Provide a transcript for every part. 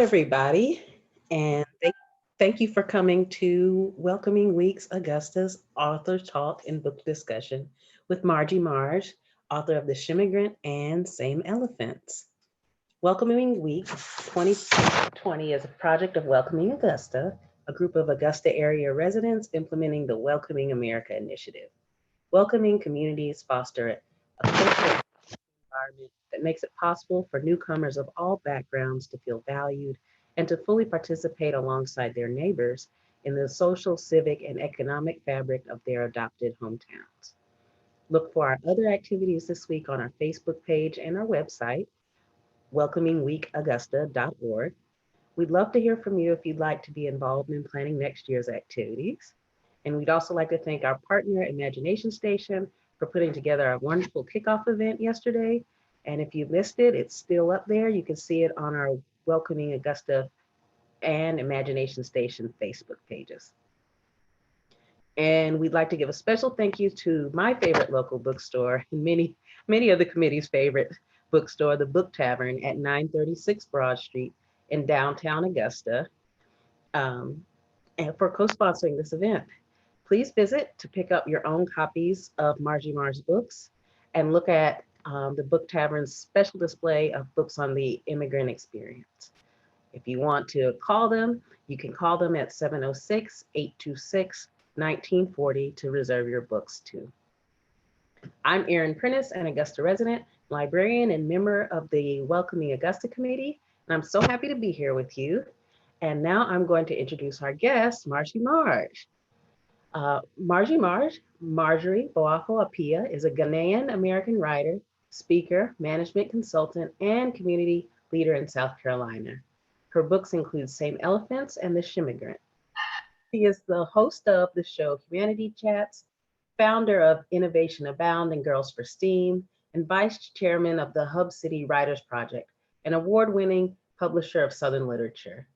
Everybody, and thank you for coming to Welcoming Week's Augusta's Author Talk and Book Discussion with Marjy Marj, author of The Shimmigrant and Same Elephants. Welcoming Week 2020 is a project of Welcoming Augusta, a group of Augusta area residents implementing the Welcoming America initiative. Welcoming communities foster a cultural environment that makes it possible for newcomers of all backgrounds to feel valued and to fully participate alongside their neighbors in the social, civic, and economic fabric of their adopted hometowns. Look for our other activities this week on our Facebook page and our website, welcomingweekaugusta.org. We'd love to hear from you if you'd like to be involved in planning next year's activities. And we'd also like to thank our partner, Imagination Station, for putting together a wonderful kickoff event yesterday. And if you missed it, it's still up there. You can see it on our Welcoming Augusta and Imagination Station Facebook pages. And we'd like to give a special thank you to my favorite local bookstore, and many of the committee's favorite bookstore, the Book Tavern at 936 Broad Street in downtown Augusta, and for co-sponsoring this event. Please visit to pick up your own copies of Marjy Marj's books and look at the Book Tavern's special display of books on the immigrant experience. If you want to call them, you can call them at 706-826-1940 to reserve your books too. I'm Erin Prentiss, an Augusta resident, librarian, and member of the Welcoming Augusta Committee, and I'm so happy to be here with you. And now I'm going to introduce our guest, Marjy Marj. Marjy Marj, Marjorie Boafo Apia, is a Ghanaian American writer, speaker, management consultant, and community leader in South Carolina. Her books include Same Elephants and The Shimmigrant. She is the host of the show Humanity Chats, founder of Innovation Abound and Girls for STEAM, and vice chairman of the Hub City Writers Project, an award-winning publisher of Southern literature.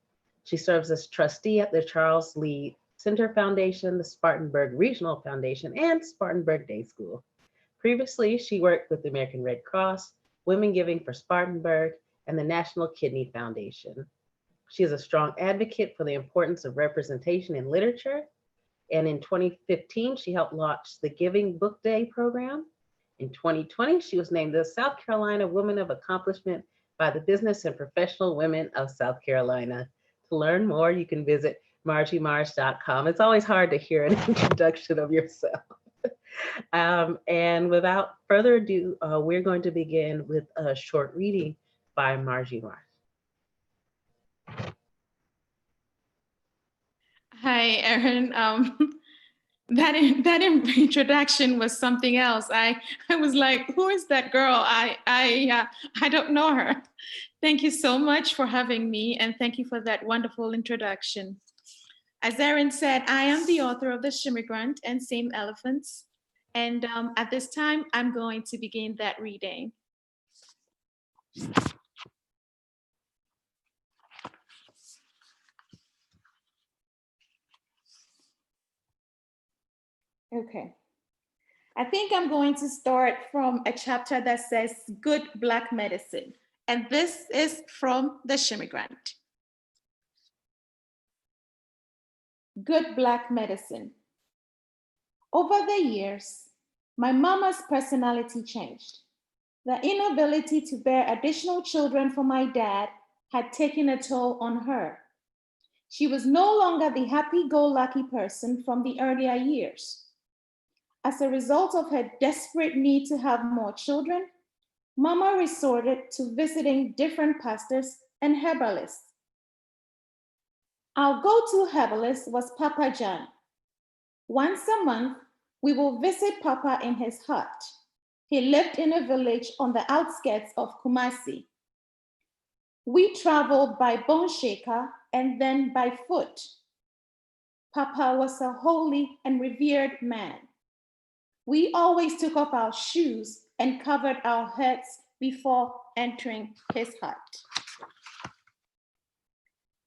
She serves as trustee at the Charles Lee Center Foundation, the Spartanburg Regional Foundation, and Spartanburg Day School. Previously, she worked with the American Red Cross, Women Giving for Spartanburg, and the National Kidney Foundation. She is a strong advocate for the importance of representation in literature. And in 2015, she helped launch the Giving Book Day program. In 2020, she was named the South Carolina Woman of Accomplishment by the Business and Professional Women of South Carolina. To learn more, you can visit marjymarj.com. It's always hard to hear an introduction of yourself. And without further ado, we're going to begin with a short reading by Marjy Marj. Hi, Erin. That introduction was something else. I was like, who is that girl? I don't know her. Thank you so much for having me, and thank you for that wonderful introduction. As Erin said, I am the author of The Shimmigrant and Same Elephants, and at this time, I'm going to begin that reading. Okay. I think I'm going to start from a chapter that says Good Black Medicine, and this is from The Shimmigrant. Good Black Medicine. Over the years, my mama's personality changed. The inability to bear additional children for my dad had taken a toll on her. She was no longer the happy-go-lucky person from the earlier years. As a result of her desperate need to have more children, Mama resorted to visiting different pastors and herbalists. Our go-to herbalist was Papa John. Once a month, we will visit Papa in his hut. He lived in a village on the outskirts of Kumasi. We traveled by bone shaker and then by foot. Papa was a holy and revered man. We always took off our shoes and covered our heads before entering his hut.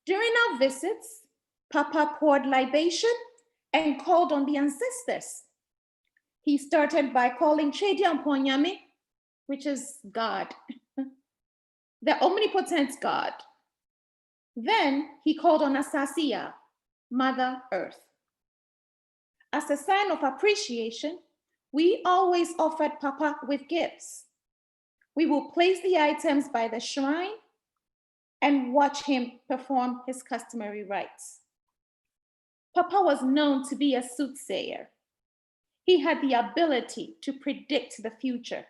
During our visits, Papa poured libation and called on the ancestors. He started by calling Chedian Ponyame, which is God, the omnipotent God. Then he called on Asasia, Mother Earth. As a sign of appreciation, we always offered Papa with gifts. We will place the items by the shrine and watch him perform his customary rites. Papa was known to be a soothsayer. He had the ability to predict the future.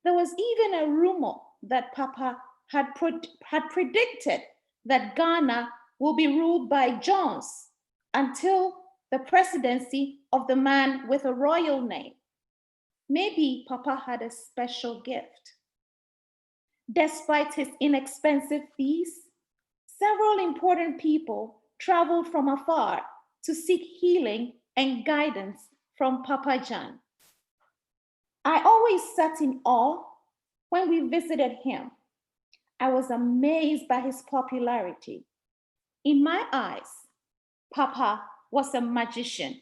There was even a rumor that Papa had predicted that Ghana will be ruled by Johns until the presidency of the man with a royal name. Maybe Papa had a special gift. Despite his inexpensive fees, several important people traveled from afar to seek healing and guidance from Papa John. I always sat in awe when we visited him. I was amazed by his popularity. In my eyes, Papa was a magician.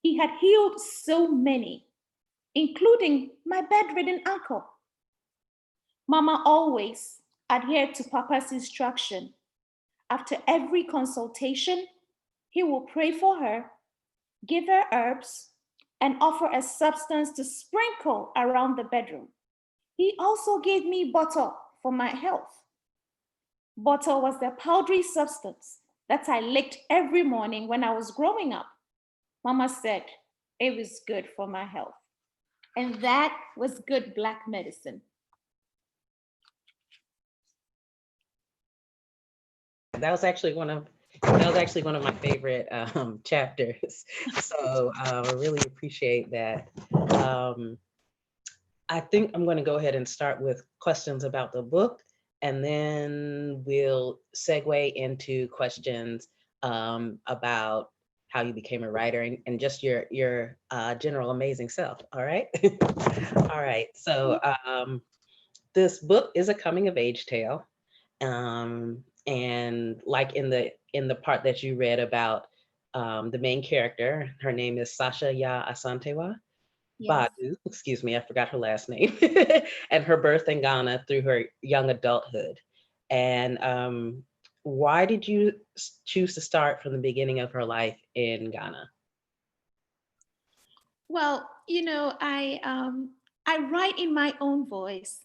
He had healed so many, including my bedridden uncle. Mama always adhered to Papa's instruction. After every consultation, he will pray for her, give her herbs, and offer a substance to sprinkle around the bedroom. He also gave me butter for my health. Butter was the powdery substance that I licked every morning when I was growing up. Mama said it was good for my health. And that was good Black medicine. That was actually one of my favorite chapters. So I really appreciate that. I think I'm going to go ahead and start with questions about the book, and then we'll segue into questions about how you became a writer and just your general amazing self. All right. All right. So this book is a coming of age tale. And like in the part that you read about the main character, her name is Sasha Ya Asantewa. Yes. Badu, excuse me, I forgot her last name, and her birth in Ghana through her young adulthood. And why did you choose to start from the beginning of her life in Ghana? Well, I write in my own voice.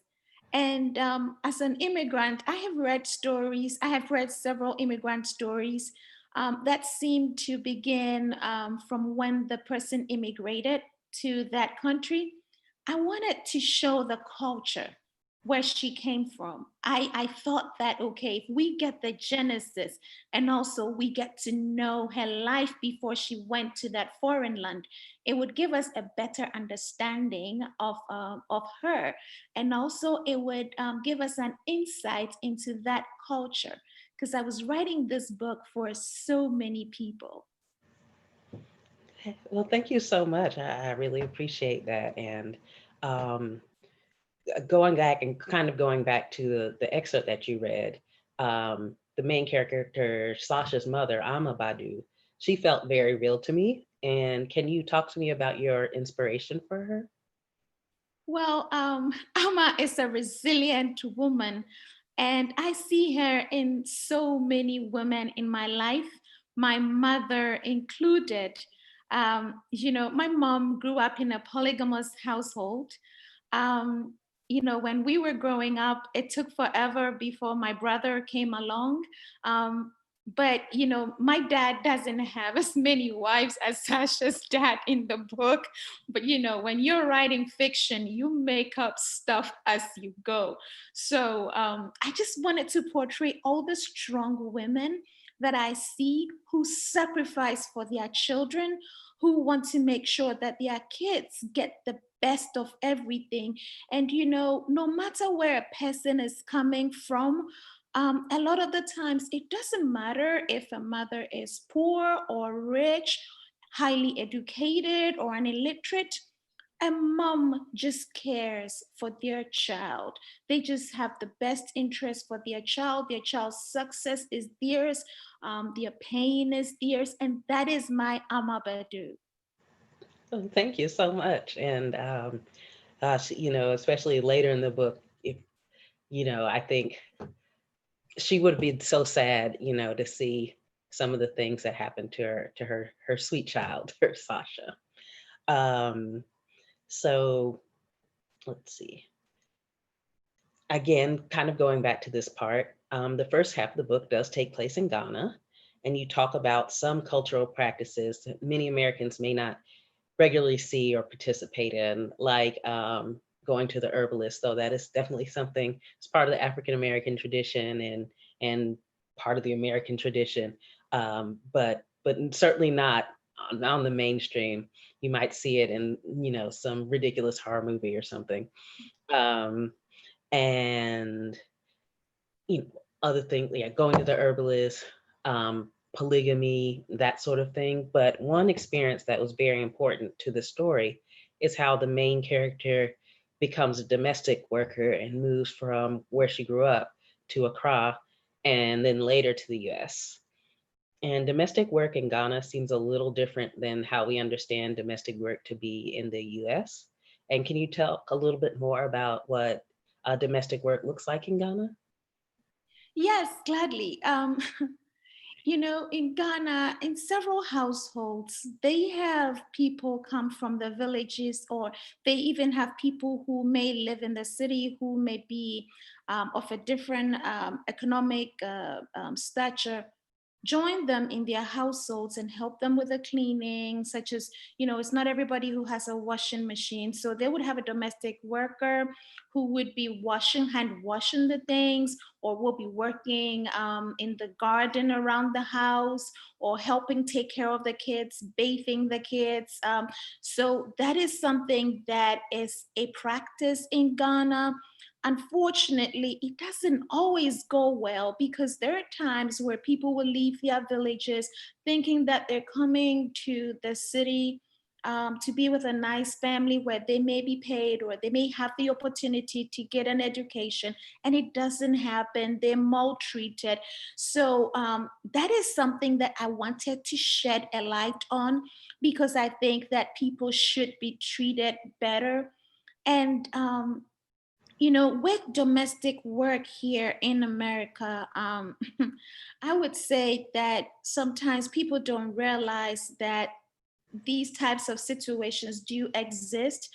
And as an immigrant, I have read stories. I have read several immigrant stories that seem to begin from when the person immigrated to that country. I wanted to show the culture where she came from. I thought that, okay, if we get the genesis and also we get to know her life before she went to that foreign land, it would give us a better understanding of her. And also it would give us an insight into that culture, because I was writing this book for so many people. Well, thank you so much. I really appreciate that. And um, going back to the excerpt that you read, the main character, Sasha's mother, Ama Badu, she felt very real to me. And can you talk to me about your inspiration for her? Well, Ama is a resilient woman, and I see her in so many women in my life, my mother included. My mom grew up in a polygamous household. Um, when we were growing up, it took forever before my brother came along. But my dad doesn't have as many wives as Sasha's dad in the book. But when you're writing fiction, you make up stuff as you go. So I just wanted to portray all the strong women that I see who sacrifice for their children, who want to make sure that their kids get the best of everything. And no matter where a person is coming from, a lot of the times it doesn't matter if a mother is poor or rich, highly educated or an illiterate. A mom just cares for their child. They just have the best interest for their child. Their child's success is theirs. Their pain is theirs. And that is my Ama Badu. Oh, thank you so much. And especially later in the book, if I think she would be so sad, to see some of the things that happened to her sweet child, her Sasha. Um, so let's see. Again, kind of going back to this part, the first half of the book does take place in Ghana, and you talk about some cultural practices that many Americans may not regularly see or participate in, like going to the herbalist, though that is definitely something, it's part of the African American tradition and part of the American tradition, but certainly not on the mainstream. You might see it in, some ridiculous horror movie or something. Um, and other things, yeah, going to the herbalist, polygamy, that sort of thing. But one experience that was very important to the story is how the main character becomes a domestic worker and moves from where she grew up to Accra and then later to the US. And domestic work in Ghana seems a little different than how we understand domestic work to be in the US. And can you talk a little bit more about what domestic work looks like in Ghana? Yes, gladly. In Ghana, in several households, they have people come from the villages, or they even have people who may live in the city who may be of a different economic stature, join them in their households and help them with the cleaning, such as, it's not everybody who has a washing machine. So they would have a domestic worker who would be hand washing the things, or will be working in the garden around the house, or helping take care of the kids, bathing the kids. So that is something that is a practice in Ghana. Unfortunately, it doesn't always go well, because there are times where people will leave their villages thinking that they're coming to the city to be with a nice family where they may be paid, or they may have the opportunity to get an education, and it doesn't happen. They're maltreated. So that is something that I wanted to shed a light on, because I think that people should be treated better. And with domestic work here in America, I would say that sometimes people don't realize that these types of situations do exist,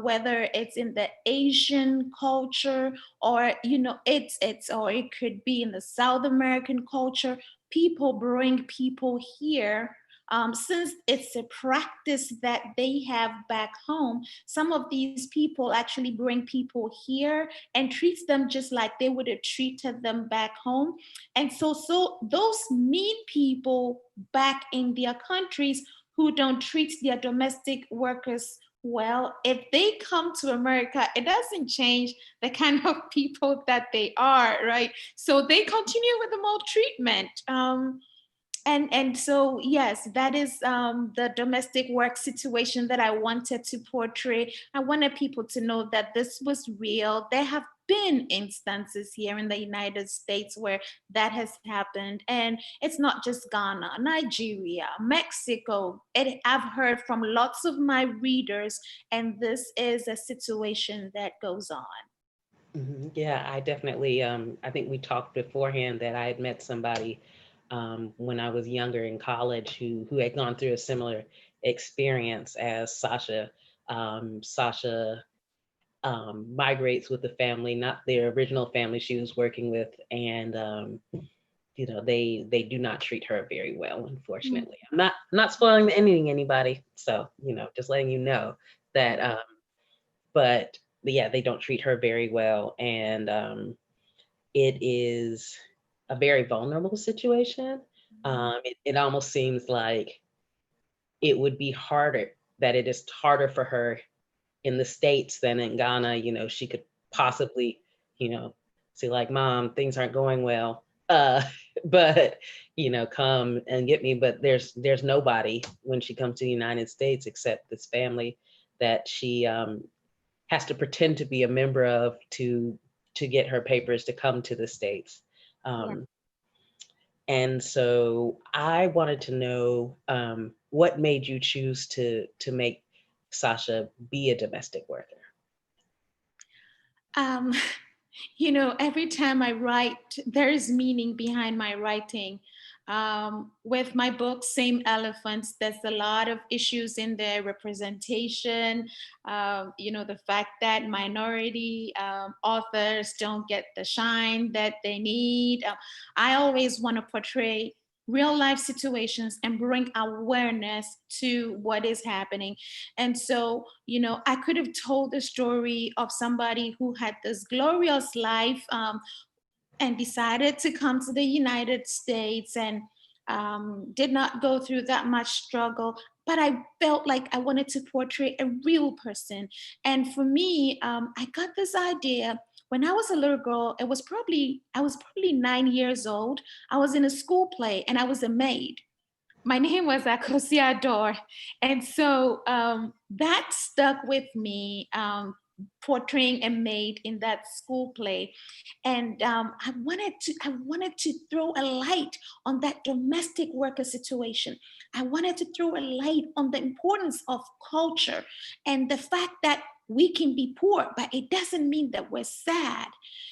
whether it's in the Asian culture, or or it could be in the South American culture. People bring people here. Since it's a practice that they have back home, some of these people actually bring people here and treats them just like they would have treated them back home. And so those mean people back in their countries who don't treat their domestic workers well, if they come to America, it doesn't change the kind of people that they are, right? So they continue with the maltreatment. And so yes, that is the domestic work situation that I wanted to portray. I wanted people to know that this was real. There have been instances here in the United States where that has happened, and it's not just Ghana, Nigeria, Mexico. I've heard from lots of my readers, and this is a situation that goes on. Yeah, I definitely, I think we talked beforehand that I had met somebody when I was younger in college who had gone through a similar experience as Sasha. Sasha migrates with the family, not their original family she was working with, and they do not treat her very well, Mm. unfortunately. I'm not spoiling anything anybody, so just letting you know that. But yeah, they don't treat her very well, and it is a very vulnerable situation. It almost seems like it would be harder, that it is harder for her in the States than in Ghana. She could possibly, you know, say like, Mom, things aren't going well. But come and get me. But there's nobody when she comes to the United States except this family that she has to pretend to be a member of to get her papers to come to the States. Yeah. Um, and so I wanted to know what made you choose to make Sasha be a domestic worker? Um, Every time I write, there is meaning behind my writing. With my book, Same Elephants, there's a lot of issues in there, representation, the fact that minority authors don't get the shine that they need. I always want to portray real life situations and bring awareness to what is happening. And so, I could have told the story of somebody who had this glorious life, and decided to come to the United States, and did not go through that much struggle. But I felt like I wanted to portray a real person. And for me, I got this idea when I was a little girl. I was probably 9 years old. I was in a school play and I was a maid. My name was Akosia Dor. And so that stuck with me, portraying a maid in that school play. And I wanted to throw a light on that domestic worker situation. I wanted to throw a light on the importance of culture and the fact that we can be poor, but it doesn't mean that we're sad.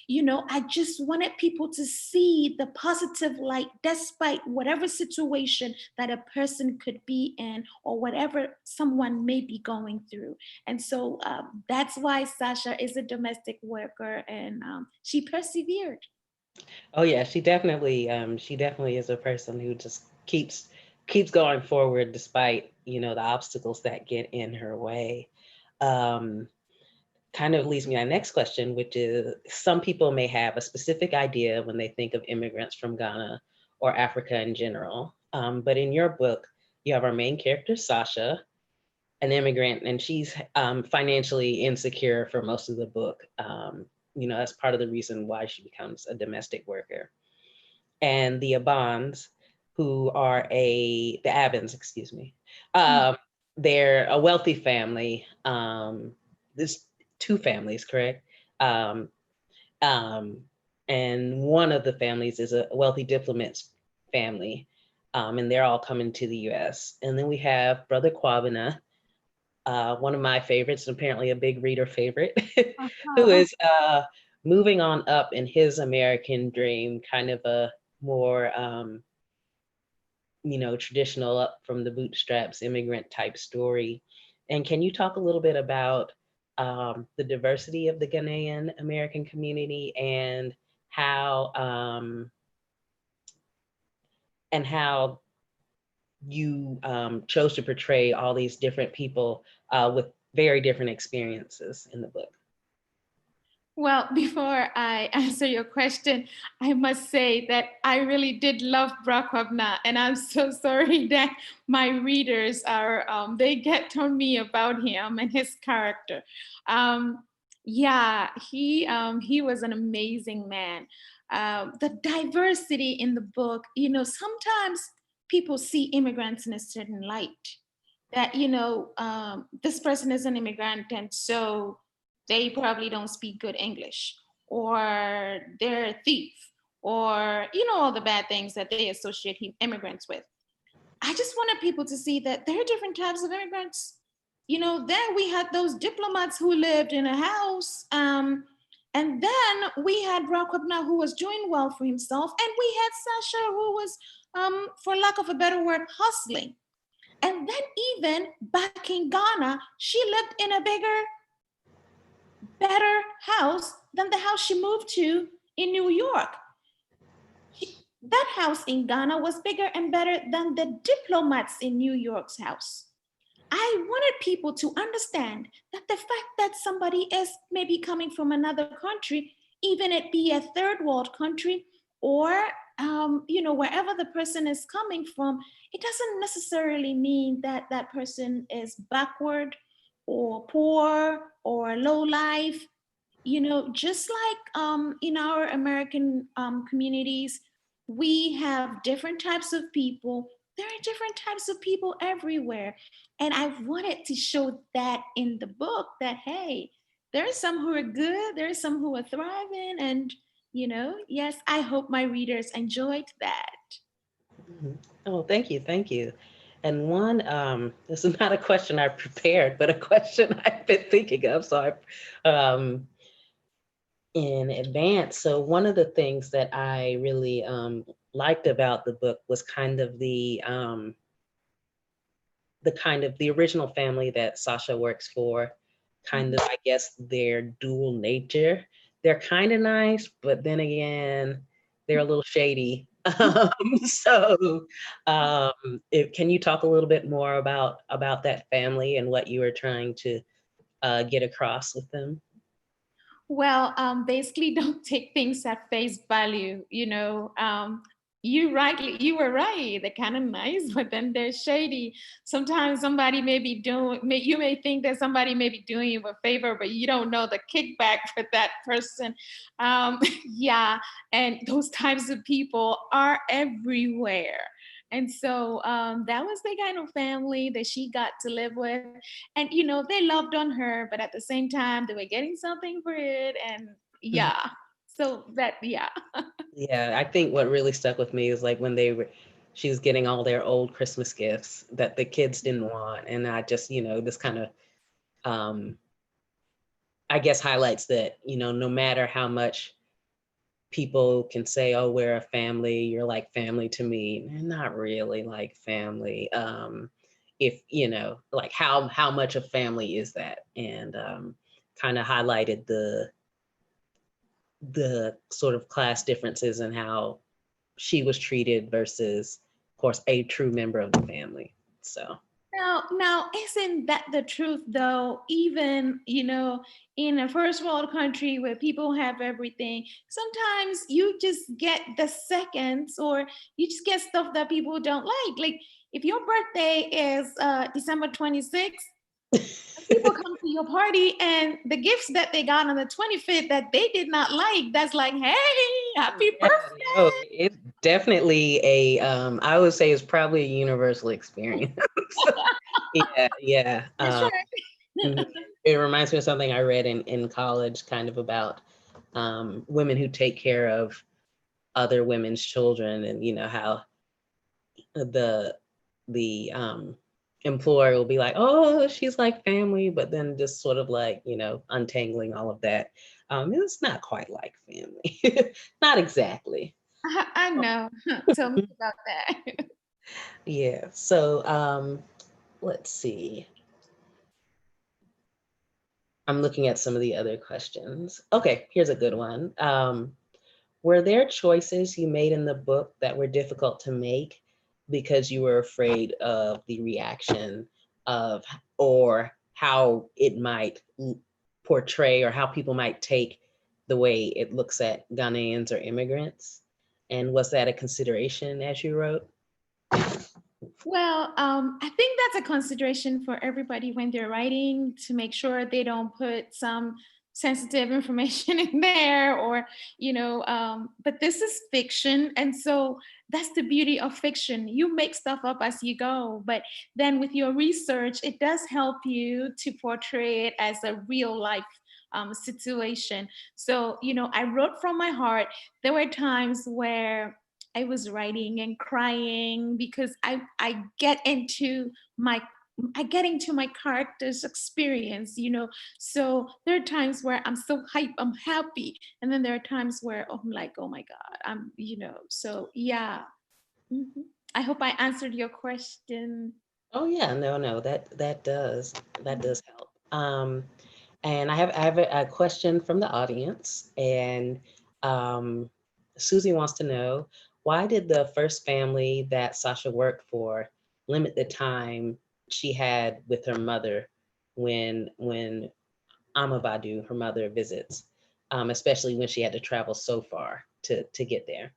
I just wanted people to see the positive light despite whatever situation that a person could be in or whatever someone may be going through. And so that's why Sasha is a domestic worker, and she persevered. Oh yeah, she definitely is a person who just keeps going forward despite, the obstacles that get in her way. Um, Kind of leads me to my next question, which is some people may have a specific idea when they think of immigrants from Ghana or Africa in general. But in your book, you have our main character, Sasha, an immigrant, and she's financially insecure for most of the book. That's part of the reason why she becomes a domestic worker. And the Abans, who are the Abans, excuse me, they're a wealthy family. There's two families, correct? Um, um, and one of the families is a wealthy diplomat's family, and they're all coming to the U.S. And then we have Brother Kwabena, one of my favorites, and apparently a big reader favorite, who Uh-huh. is moving on up in his American dream, kind of a more, traditional up from the bootstraps immigrant type story. And can you talk a little bit about the diversity of the Ghanaian American community how um, and how you chose to portray all these different people with very different experiences in the book? Well, before I answer your question, I must say that I really did love Brakwabna, and I'm so sorry that my readers they get on me about him and his character. Um, yeah, he was an amazing man. The diversity in the book, sometimes people see immigrants in a certain light. That this person is an immigrant, and so they probably don't speak good English, or they're a thief, or all the bad things that they associate immigrants with. I just wanted people to see that there are different types of immigrants. Then we had those diplomats who lived in a house, and then we had Rakwabna who was doing well for himself, and we had Sasha who was, for lack of a better word, hustling. And then even back in Ghana, she lived in a bigger, better house than the house she moved to in New York. That house in Ghana was bigger and better than the diplomats in New York's house. I wanted people to understand that the fact that somebody is maybe coming from another country, even it be a third world country, or wherever the person is coming from, it doesn't necessarily mean that that person is backward or poor or low life. Just like in our American communities, we have different types of people. There are different types of people everywhere. And I wanted to show that in the book that, hey, there are some who are good, there are some who are thriving. And, yes, I hope my readers enjoyed that. Mhm. Oh, thank you, thank you. And one, this is not a question I prepared, but a question I've been thinking of. So I, um, in advance. So one of the things that I really liked about the book was kind of the original family that Sasha works for, kind of, I guess, their dual nature. They're kind of nice, but then again, they're a little shady. So, can you talk a little bit more about that family and what you were trying to get across with them? Well, basically, don't take things at face value. You were right. They're kind of nice, but then they're shady. Sometimes somebody you may think that somebody may be doing you a favor, but you don't know the kickback for that person. Yeah, and those types of people are everywhere. And so that was the kind of family that she got to live with. And, they loved on her, but at the same time, they were getting something for it. And yeah, so that, yeah. Yeah, I think what really stuck with me is like when she was getting all their old Christmas gifts that the kids didn't want. And I just, this kind of, I guess highlights that, no matter how much people can say, oh, we're a family, you're like family to me. They're not really like family. If, like how much of family is that? And kind of highlighted the sort of class differences and how she was treated versus, of course, a true member of the family. So. Now, isn't that the truth though? Even, in a first world country where people have everything, sometimes you just get the seconds or you just get stuff that people don't like. Like if your birthday is December 26th, people come to your party and the gifts that they got on the 25th that they did not like, that's like, hey, happy birthday. No, it's definitely I would say it's probably a universal experience. Yeah. That's right. It reminds me of something I read in college, kind of about women who take care of other women's children, and how the employer will be like, oh, she's like family, but then just sort of like, untangling all of that. It's not quite like family. Not exactly. I know. Tell me about that. Yeah. So let's see. I'm looking at some of the other questions. Okay, here's a good one. Were there choices you made in the book that were difficult to make because you were afraid of the reaction of, or how it might portray, or how people might take the way it looks at Ghanaians or immigrants? And was that a consideration as you wrote? Well, I think that's a consideration for everybody when they're writing to make sure they don't put some sensitive information in there or, but this is fiction. And so that's the beauty of fiction. You make stuff up as you go, but then with your research, it does help you to portray it as a real life situation. So, I wrote from my heart. There were times where I was writing and crying because I get into my character's experience, So there are times where I'm so hype, I'm happy, and then there are times where I'm like, oh my God, So yeah. Mhm. I hope I answered your question. Oh yeah, no, that does help. And I have a question from the audience, and um, Susie wants to know, why did the first family that Sasha worked for limit the time she had with her mother when Amabadu, her mother, visits, especially when she had to travel so far to get there?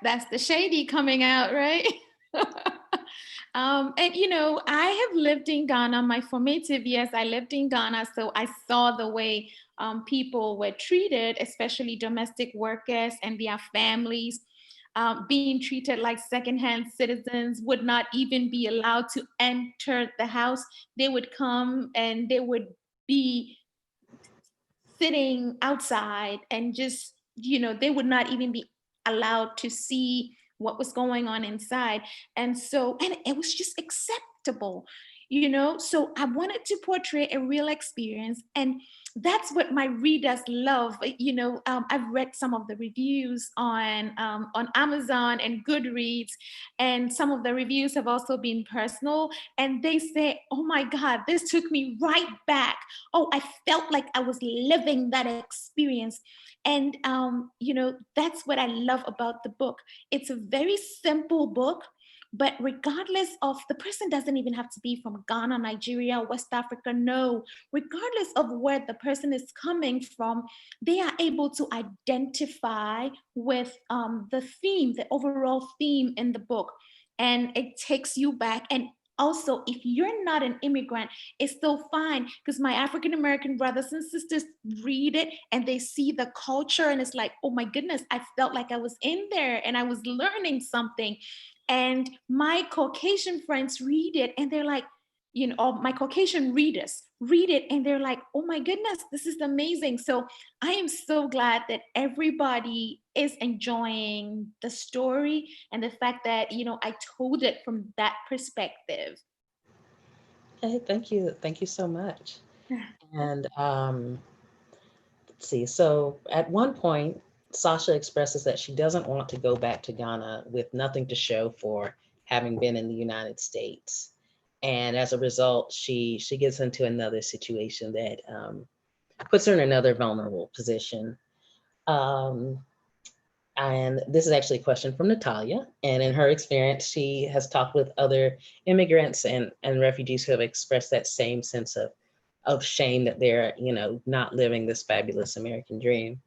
That's the shady coming out, right? And I have lived in Ghana. My formative years, I lived in Ghana, so I saw the way people were treated, especially domestic workers and their families, being treated like secondhand citizens, would not even be allowed to enter the house. They would come and they would be sitting outside and just, they would not even be allowed to see what was going on inside. And so, and it was just acceptable. So I wanted to portray a real experience, and that's what my readers love. I've read some of the reviews on Amazon and Goodreads, and some of the reviews have also been personal, and they say, oh my God, this took me right back. Oh, I felt like I was living that experience. And that's what I love about the book. It's a very simple book, but regardless of, the person doesn't even have to be from Ghana, Nigeria, West Africa. No, regardless of where the person is coming from, they are able to identify with the theme, the overall theme in the book. And it takes you back. And also, if you're not an immigrant, it's still fine, because my African American brothers and sisters read it and they see the culture, and it's like, oh my goodness, I felt like I was in there and I was learning something. And my Caucasian friends read it and they're like, my Caucasian readers read it and they're like, oh my goodness, this is amazing. So I am so glad that everybody is enjoying the story, and the fact that, I told it from that perspective. Hey, thank you. Thank you so much. And let's see. So at one point, Sasha expresses that she doesn't want to go back to Ghana with nothing to show for having been in the United States. And as a result, she gets into another situation that puts her in another vulnerable position. Um, and this is actually a question from Natalia. And in her experience, she has talked with other immigrants and refugees who have expressed that same sense of shame that they're, not living this fabulous American dream.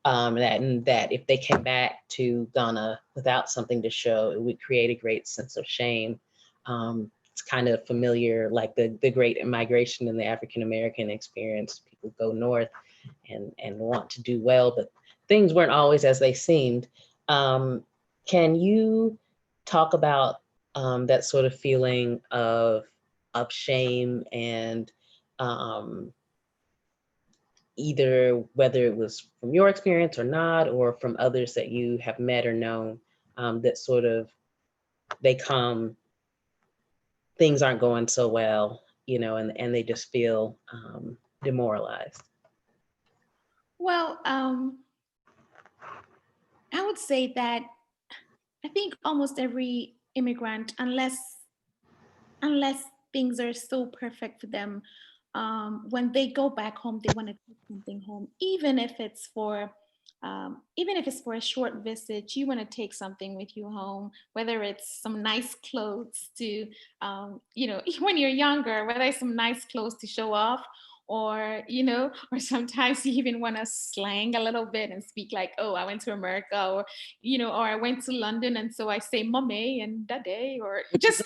That if they came back to Ghana without something to show, it would create a great sense of shame. It's kind of familiar, like the great migration in the African American experience. People go north and want to do well, but things weren't always as they seemed. Can you talk about that sort of feeling of shame, and either whether it was from your experience or not, or from others that you have met or known, that sort of things aren't going so well, and they just feel demoralized? Well, I would say that I think almost every immigrant, unless things are so perfect for them, when they go back home, they want to take something home, even if it's for a short visit. You want to take something with you home, whether it's some nice clothes to, when you're younger, whether it's some nice clothes to show off, or sometimes you even want to slang a little bit and speak like, oh, I went to America, or I went to London, and so I say mommy and daddy, or just,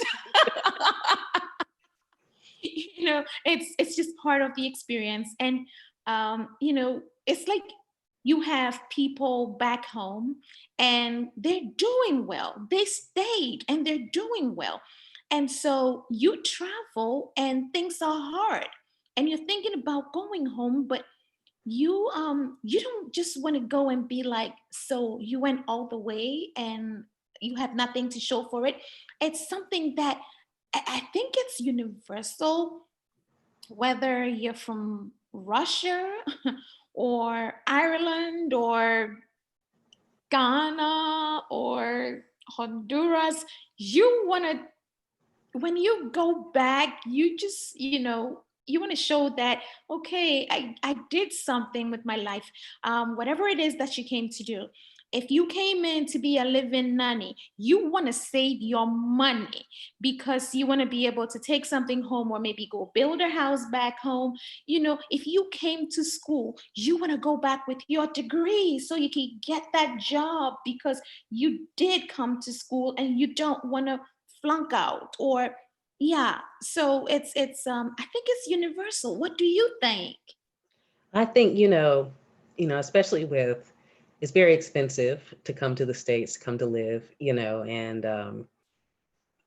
it's just part of the experience. And, it's like you have people back home and they're doing well. They stayed and they're doing well. And so you travel and things are hard and you're thinking about going home, but you don't just want to go and be like, so you went all the way and you have nothing to show for it. It's something that I think it's universal, whether you're from Russia or Ireland or Ghana or Honduras. You want to, when you go back, you just, you want to show that, okay, I did something with my life. Whatever it is that you came to do. If you came in to be a living nanny, you want to save your money because you want to be able to take something home, or maybe go build a house back home. If you came to school, you want to go back with your degree so you can get that job because you did come to school and you don't want to flunk out. Or yeah, so it's I think it's universal. What do you think? I think, especially with, it's very expensive to come to the States, come to live, and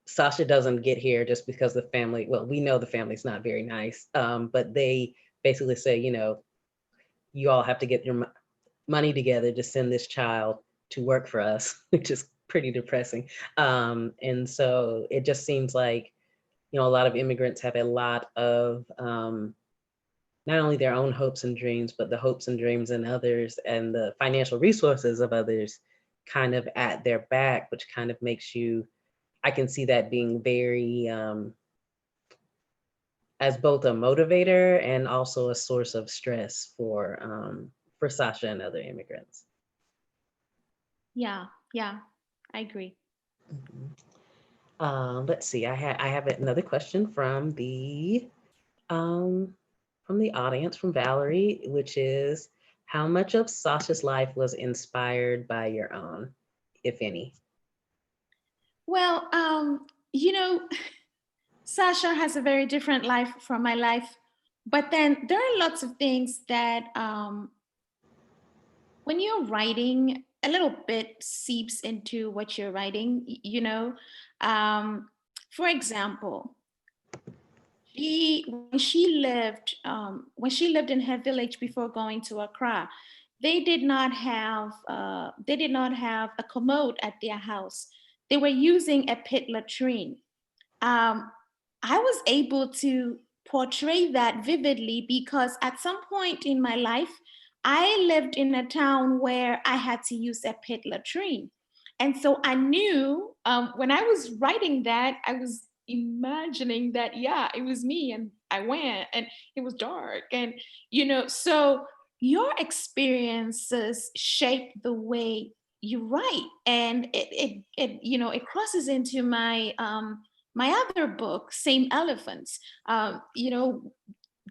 Sasha doesn't get here just because the family, well, we know the family's not very nice, but they basically say, you all have to get your money together to send this child to work for us, which is pretty depressing. And so it just seems like you know, a lot of immigrants have a lot of not only their own hopes and dreams, but the hopes and dreams in others and the financial resources of others kind of at their back, which kind of makes you, I can see that being very, as both a motivator and also a source of stress for Sasha and other immigrants. Yeah, I agree. Mhm. Let's see, I have another question um, from the audience, from Valerie, which is, how much of Sasha's life was inspired by your own, if any? Well, you know, Sasha has a very different life from my life, but then there are lots of things that when you're writing, a little bit seeps into what you're writing, you know. Um, for example, when she lived in her village before going to Accra, they did not have a commode at their house. They were using a pit latrine. um, I was able to portray that vividly because at some point in my life, I lived in a town where I had to use a pit latrine. And so I knew when I was writing that, I was imagining that, yeah, it was me and I went and it was dark. And, you know, so your experiences shape the way you write. And it crosses into my other book, Same Elephants.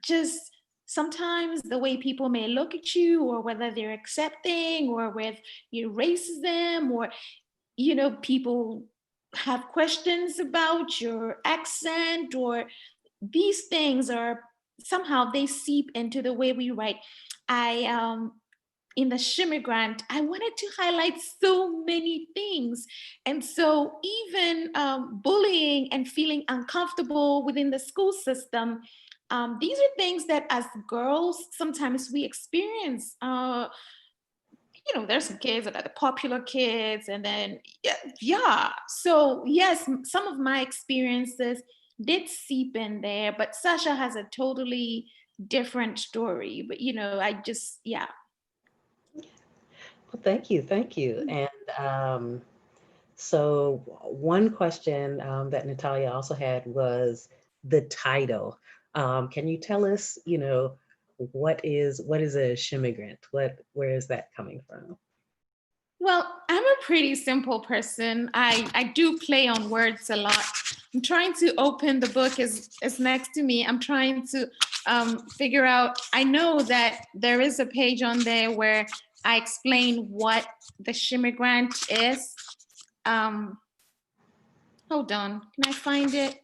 Just sometimes the way people may look at you, or whether they're accepting, or with racism, or people have questions about your accent, or these things are somehow they seep into the way we write. I In the Shimmigrant, I wanted to highlight so many things. And so even bullying and feeling uncomfortable within the school system, these are things that as girls, sometimes we experience. There's some kids that are the popular kids, and then, yeah. So yes, some of my experiences did seep in there, but Sasha has a totally different story. But, I just, yeah. Well, thank you, thank you. And so one question that Natalia also had was the title. Can you tell us, what is a Shimmigrant? Where is that coming from? Well, I'm a pretty simple person. I do play on words a lot. I'm trying to open the book is next to me. I'm trying to figure out. I know that there is a page on there where I explain what the Shimmigrant is. Hold on, can I find it?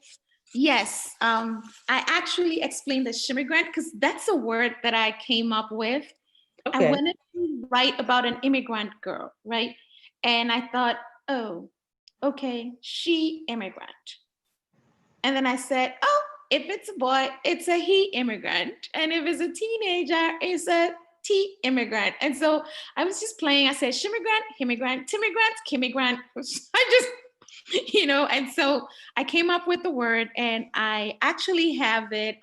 Yes, I actually explained the Shimmigrant because that's a word that I came up with. I Okay. wanted to write about an immigrant girl, right? And I thought, oh, okay, she immigrant. And then I said, oh, if it's a boy, it's a he immigrant. And if it's a teenager, it's a T immigrant. And so I was just playing. I said, Shimmigrant, immigrant, Timmigrant, Kimmigrant. I just, and so I came up with the word, and I actually have it.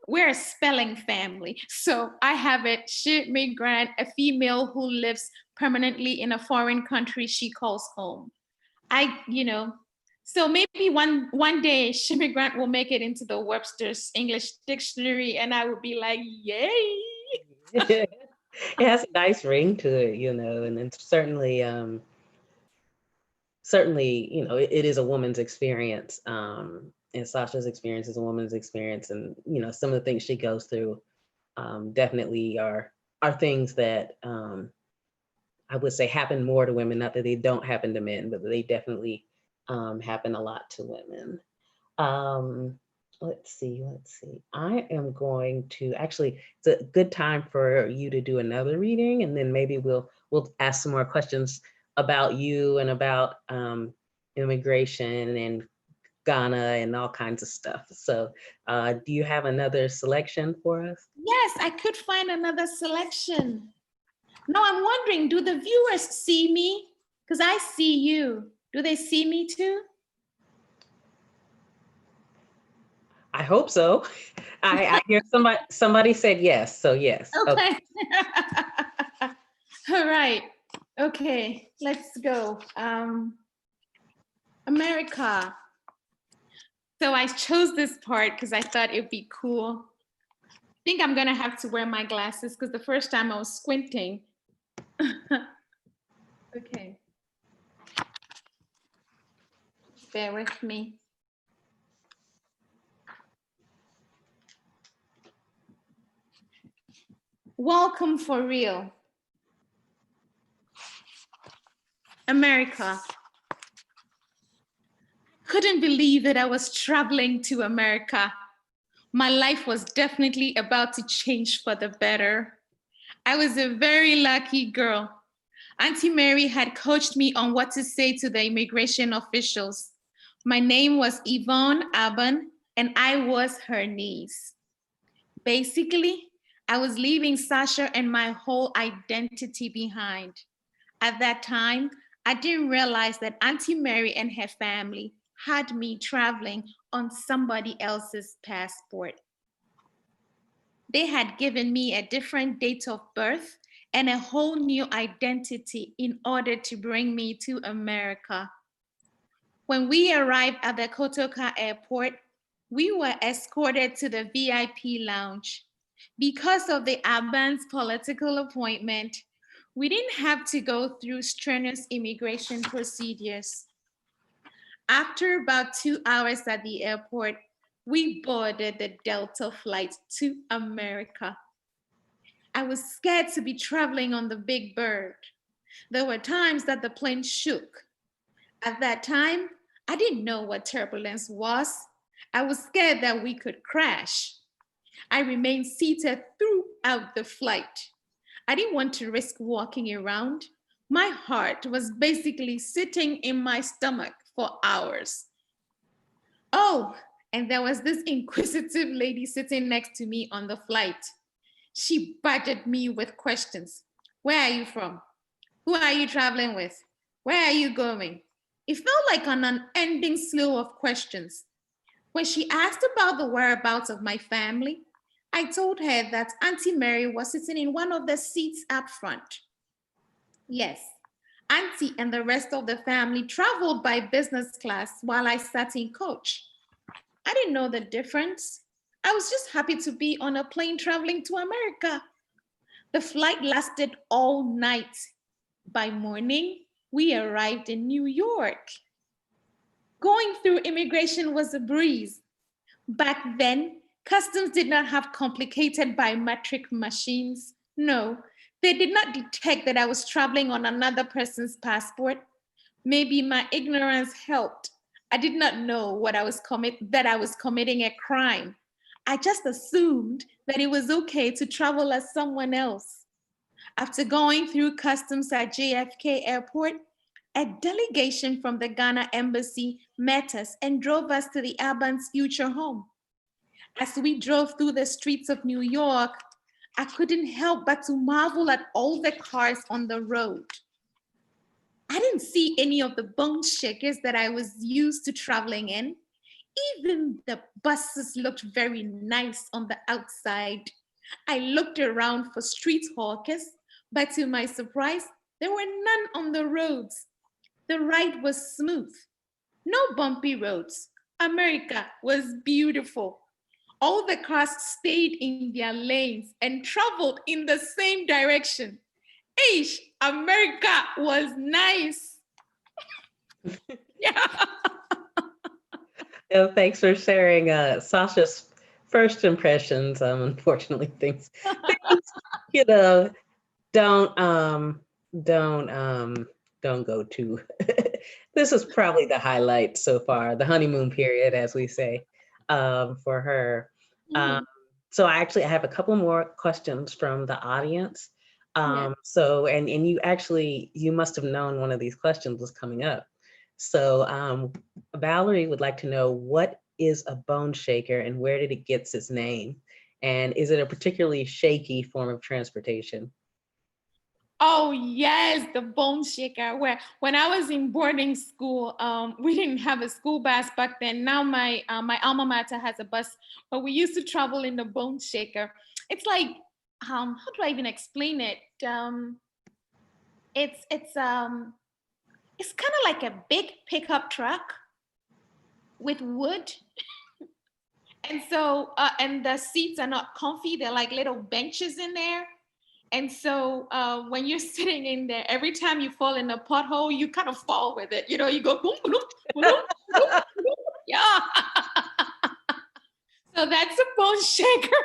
We're a spelling family. So I have it, Shimmigrant, a female who lives permanently in a foreign country she calls home. So maybe one day Shimmigrant will make it into the Webster's English Dictionary, and I will be like, yay. It has a nice ring to it, and it's certainly, it is a woman's experience. And Sasha's experience is a woman's experience. And, some of the things she goes through definitely are things that I would say happen more to women. Not that they don't happen to men, but they definitely happen a lot to women. Um, let's see. I am going to actually, it's a good time for you to do another reading, and then maybe we'll ask some more questions about you and about immigration and Ghana and all kinds of stuff. So do you have another selection for us? Yes, I could find another selection. No, I'm wondering, do the viewers see me? Because I see you. Do they see me too? I hope so. I hear somebody said yes, so yes. Okay. All right. Okay, let's go. America. So I chose this part because I thought it'd be cool. I think I'm gonna have to wear my glasses because the first time I was squinting. Okay. Bear with me. Welcome for real. America. Couldn't believe that I was traveling to America. My life was definitely about to change for the better. I was a very lucky girl. Auntie Mary had coached me on what to say to the immigration officials. My name was Yvonne Aban, and I was her niece. Basically, I was leaving Sasha and my whole identity behind. At that time, I didn't realize that Auntie Mary and her family had me traveling on somebody else's passport. They had given me a different date of birth and a whole new identity in order to bring me to America. When we arrived at the Kotoka airport, we were escorted to the VIP lounge. Because of the Aban's political appointment, we didn't have to go through strenuous immigration procedures. After about 2 hours at the airport, we boarded the Delta flight to America. I was scared to be traveling on the big bird. There were times that the plane shook. At that time, I didn't know what turbulence was. I was scared that we could crash. I remained seated throughout the flight. I didn't want to risk walking around. My heart was basically sitting in my stomach for hours. Oh, and there was this inquisitive lady sitting next to me on the flight. She badgered me with questions. Where are you from? Who are you traveling with? Where are you going? It felt like an unending slew of questions. When she asked about the whereabouts of my family, I told her that Auntie Mary was sitting in one of the seats up front. Yes, Auntie and the rest of the family traveled by business class while I sat in coach. I didn't know the difference. I was just happy to be on a plane traveling to America. The flight lasted all night. By morning, we arrived in New York. Going through immigration was a breeze. Back then, customs did not have complicated biometric machines. No, they did not detect that I was traveling on another person's passport. Maybe my ignorance helped. I did not know that I was committing a crime. I just assumed that it was okay to travel as someone else. After going through customs at JFK Airport, a delegation from the Ghana embassy met us and drove us to the Aban's future home. As we drove through the streets of New York, I couldn't help but to marvel at all the cars on the road. I didn't see any of the bone shakers that I was used to traveling in. Even the buses looked very nice on the outside. I looked around for street hawkers, but to my surprise, there were none on the roads. The ride was smooth. No bumpy roads. America was beautiful. All the cars stayed in their lanes and traveled in the same direction. Ish, America was nice. Yeah. Thanks for sharing Sasha's first impressions. Unfortunately, things you know, don't don't go too. This is probably the highlight so far, the honeymoon period, as we say, for her. So I have a couple more questions from the audience. So, and you must have known one of these questions was coming up. So Valerie would like to know, what is a bone shaker and where did it get its name? And is it a particularly shaky form of transportation? Oh yes, the bone shaker. Where when I was in boarding school, we didn't have a school bus back then. Now my alma mater has a bus, but we used to travel in the bone shaker. It's like, how do I even explain it? It's it's um it's kind of like a big pickup truck with wood, and so and the seats are not comfy. They're like little benches in there. And so when you're sitting in there, every time you fall in a pothole, you kind of fall with it. You know, you go boom, boom, boom, boom, boom. Yeah. So that's a bone shaker.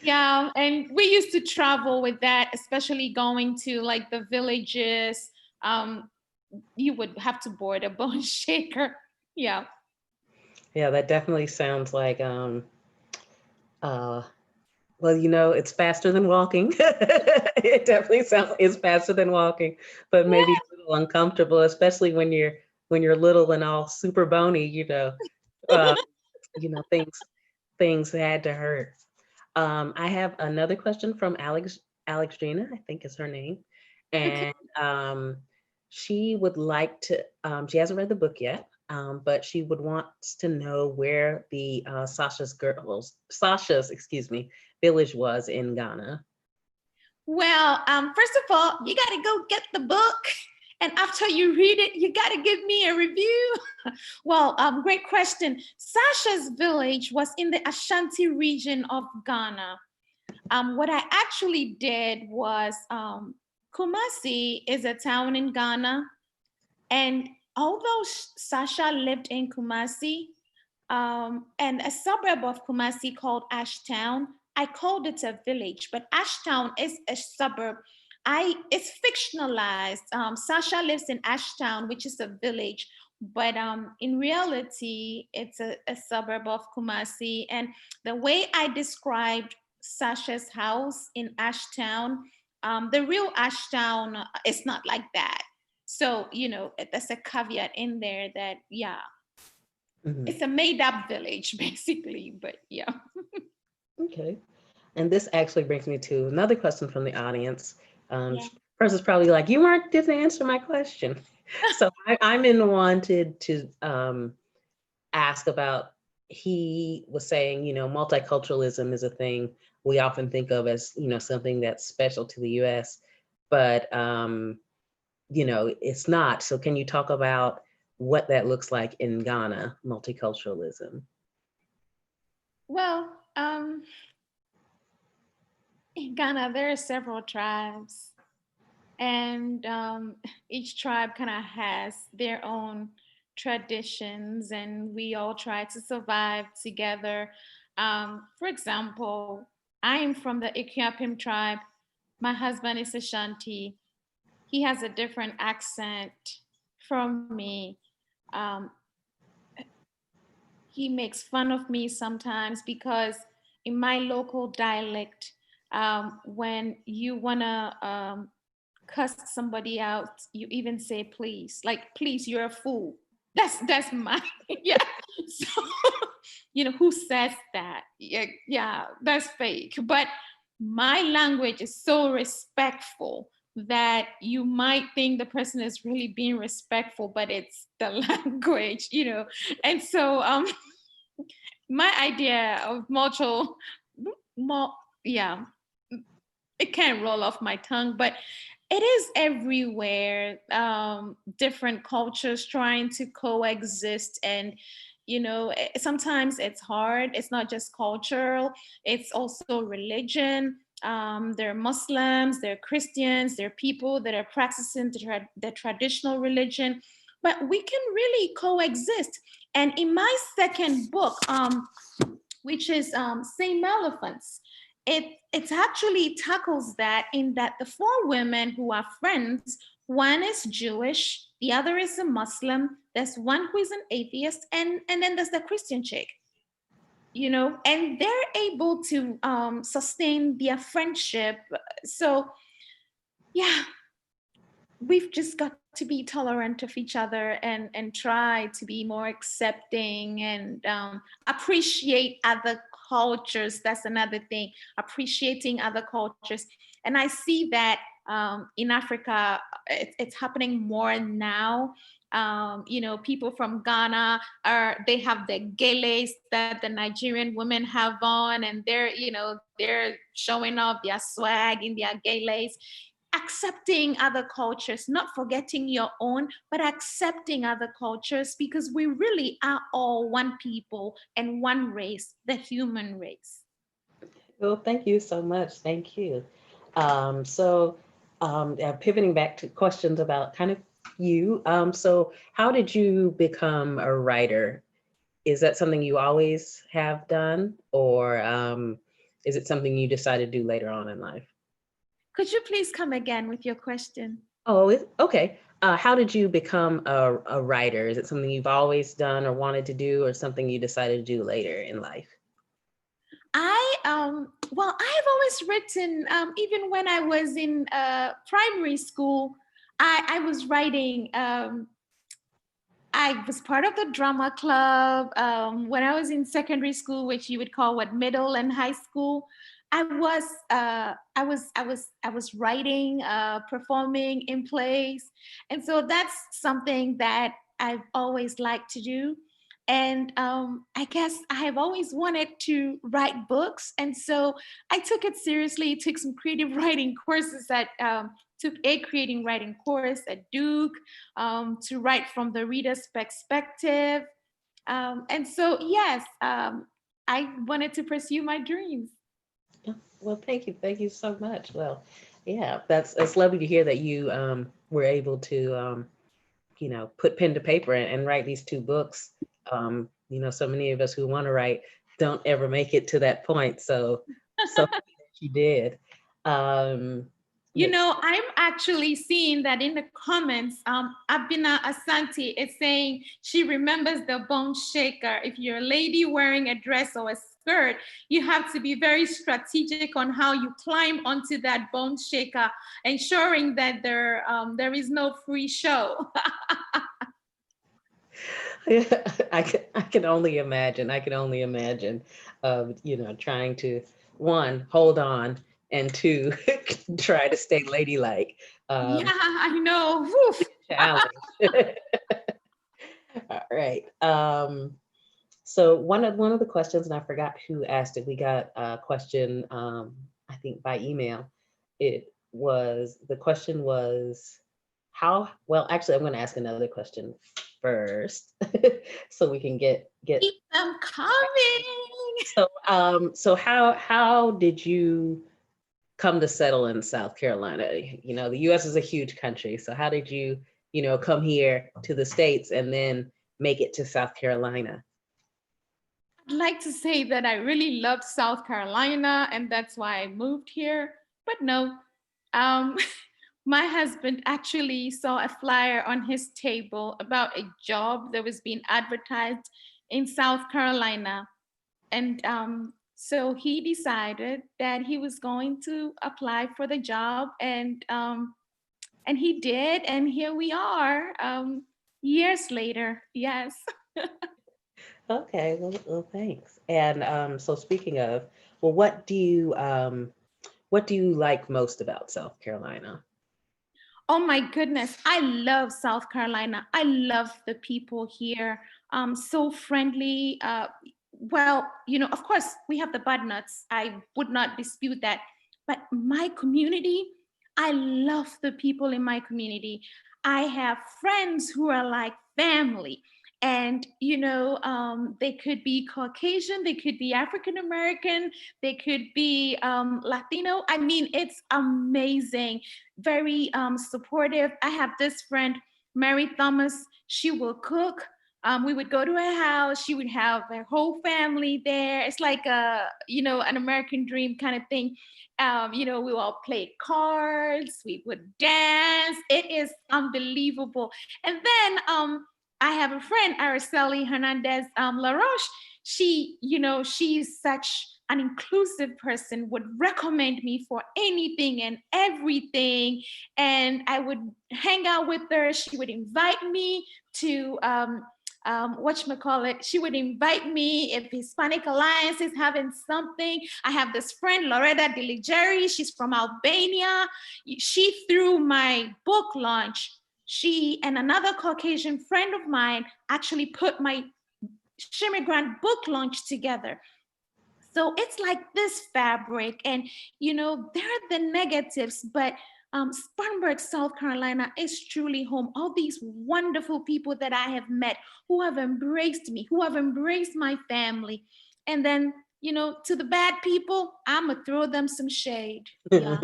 Yeah, and we used to travel with that, especially going to like the villages. You would have to board a bone shaker. Yeah. Yeah, that definitely sounds like well, you know, it's faster than walking. It definitely sounds like it's faster than walking, but maybe a little uncomfortable, especially when you're little and all super bony, uh, things had to hurt. I have another question from Alexandrina, I think is her name. Okay. And she would like to, she hasn't read the book yet, but she would want to know where the Sashas, excuse me, village was in Ghana. Well, first of all, you got to go get the book. And after you read it, you got to give me a review. Well, great question. Sasha's village was in the Ashanti region of Ghana. What I actually did was Kumasi is a town in Ghana. And although Sasha lived in Kumasi and a suburb of Kumasi called Ashtown, I called it a village, but Ashtown is a suburb. It's fictionalized. Sasha lives in Ashtown, which is a village, but in reality, it's a suburb of Kumasi. And the way I described Sasha's house in Ashtown, the real Ashtown is not like that. So, there's a caveat in there that, yeah, it's a made up village, basically, but yeah. Okay. And this actually brings me to another question from the audience. Yeah. Person's probably like, didn't answer my question. So I'm in wanted to ask about, he was saying, multiculturalism is a thing we often think of as, something that's special to the US, but, it's not. So can you talk about what that looks like in Ghana, multiculturalism? Well, in Ghana, there are several tribes, and each tribe kind of has their own traditions, and we all try to survive together. For example, I am from the Ethiopian tribe. My husband is Ashanti. He has a different accent from me. Um, he makes fun of me sometimes because in my local dialect, when you wanna cuss somebody out, you even say please, like please, you're a fool. That's my yeah. So who says that? Yeah, yeah, that's fake. But my language is so respectful that you might think the person is really being respectful, but it's the language, And so my idea of yeah, it can't roll off my tongue, but it is everywhere. Different cultures trying to coexist, and sometimes it's hard. It's not just cultural, it's also religion. There are Muslims, there are Christians, there are people that are practicing the traditional religion, but we can really coexist. And in my second book, which is Same Elephants, it actually tackles that, in that the four women who are friends, one is Jewish, the other is a Muslim, there's one who is an atheist, and then there's the Christian chick, and they're able to sustain their friendship. So yeah, we've just got to be tolerant of each other and try to be more accepting and appreciate other cultures. That's another thing, appreciating other cultures. And I see that In Africa, it's happening more now. People from Ghana they have the geles that the Nigerian women have on, and they're showing off their swag in their geles. Accepting other cultures, not forgetting your own, but accepting other cultures, because we really are all one people and one race, the human race. Well, thank you so much. Thank you. Pivoting back to questions about kind of you. So how did you become a writer? Is that something you always have done, or is it something you decided to do later on in life? Could you please come again with your question? Oh, okay. How did you become a writer? Is it something you've always done or wanted to do, or something you decided to do later in life? I've always written, even when I was in primary school, I was writing. I was part of the drama club. When I was in secondary school, which you would call middle and high school, I was writing, performing in plays, and so that's something that I've always liked to do. And I guess I have always wanted to write books, and so I took it seriously. Took some creative writing courses took a creating writing course at Duke, to write from the reader's perspective. And so, yes, I wanted to pursue my dreams. Well, thank you. Thank you so much. Well, yeah, it's lovely to hear that you were able to, put pen to paper and write these 2 books. So many of us who want to write don't ever make it to that point. So you did. I'm actually seeing that in the comments, Abina Asante is saying she remembers the bone shaker. If you're a lady wearing a dress or a skirt, you have to be very strategic on how you climb onto that bone shaker, ensuring that there is no free show. I can only imagine. I can only imagine, trying to, 1, hold on, and 2, try to stay ladylike. Yeah, I know. Challenge. All right. So one of the questions, and I forgot who asked it. We got a question, I think by email. The question was how, well, actually, I'm going to ask another question first so we can get Keep them So coming. how did you come to settle in South Carolina? The US is a huge country. So how did you, come here to the States and then make it to South Carolina? I'd like to say that I really loved South Carolina and that's why I moved here, but no. My husband actually saw a flyer on his table about a job that was being advertised in South Carolina. And so he decided that he was going to apply for the job, and he did, and here we are, years later. Yes. Okay, well, thanks. And so speaking of, well, what do you like most about South Carolina? Oh my goodness, I love South Carolina. I love the people here. So friendly. Of course, we have the bad nuts. I would not dispute that. But my community, I love the people in my community. I have friends who are like family. And, they could be Caucasian, they could be African American, they could be Latino. I mean, it's amazing, very supportive. I have this friend, Mary Thomas. She will cook. We would go to her house. She would have her whole family there. It's like an American dream kind of thing. We all played cards. We would dance. It is unbelievable. And then I have a friend, Araceli Hernandez LaRoche. She's such an inclusive person, would recommend me for anything and everything. And I would hang out with her. She would invite me to whatchamacallit, she would invite me if Hispanic Alliance is having something. I have this friend, Loretta Diligeri, she's from Albania. She threw my book launch. She and another Caucasian friend of mine actually put my Shimmigrant book launch together. So it's like this fabric, and there are the negatives, but Spartanburg, South Carolina is truly home. All these wonderful people that I have met who have embraced me, who have embraced my family. And then, to the bad people, I'm gonna throw them some shade. Yeah.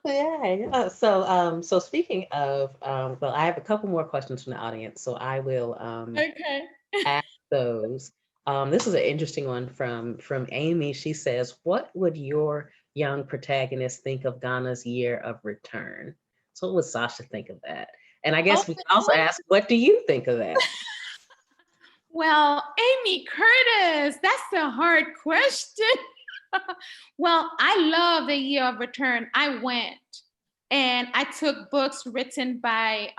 Yeah. So speaking of, well, I have a couple more questions from the audience, so I will Okay. ask those. This is an interesting one from Amy. She says, "What would your young protagonist think of Ghana's year of return?" So what would Sasha think of that? And I guess we can also ask, what do you think of that? Well, Amy Curtis, that's a hard question. Well, I love the year of return. I went and I took books written by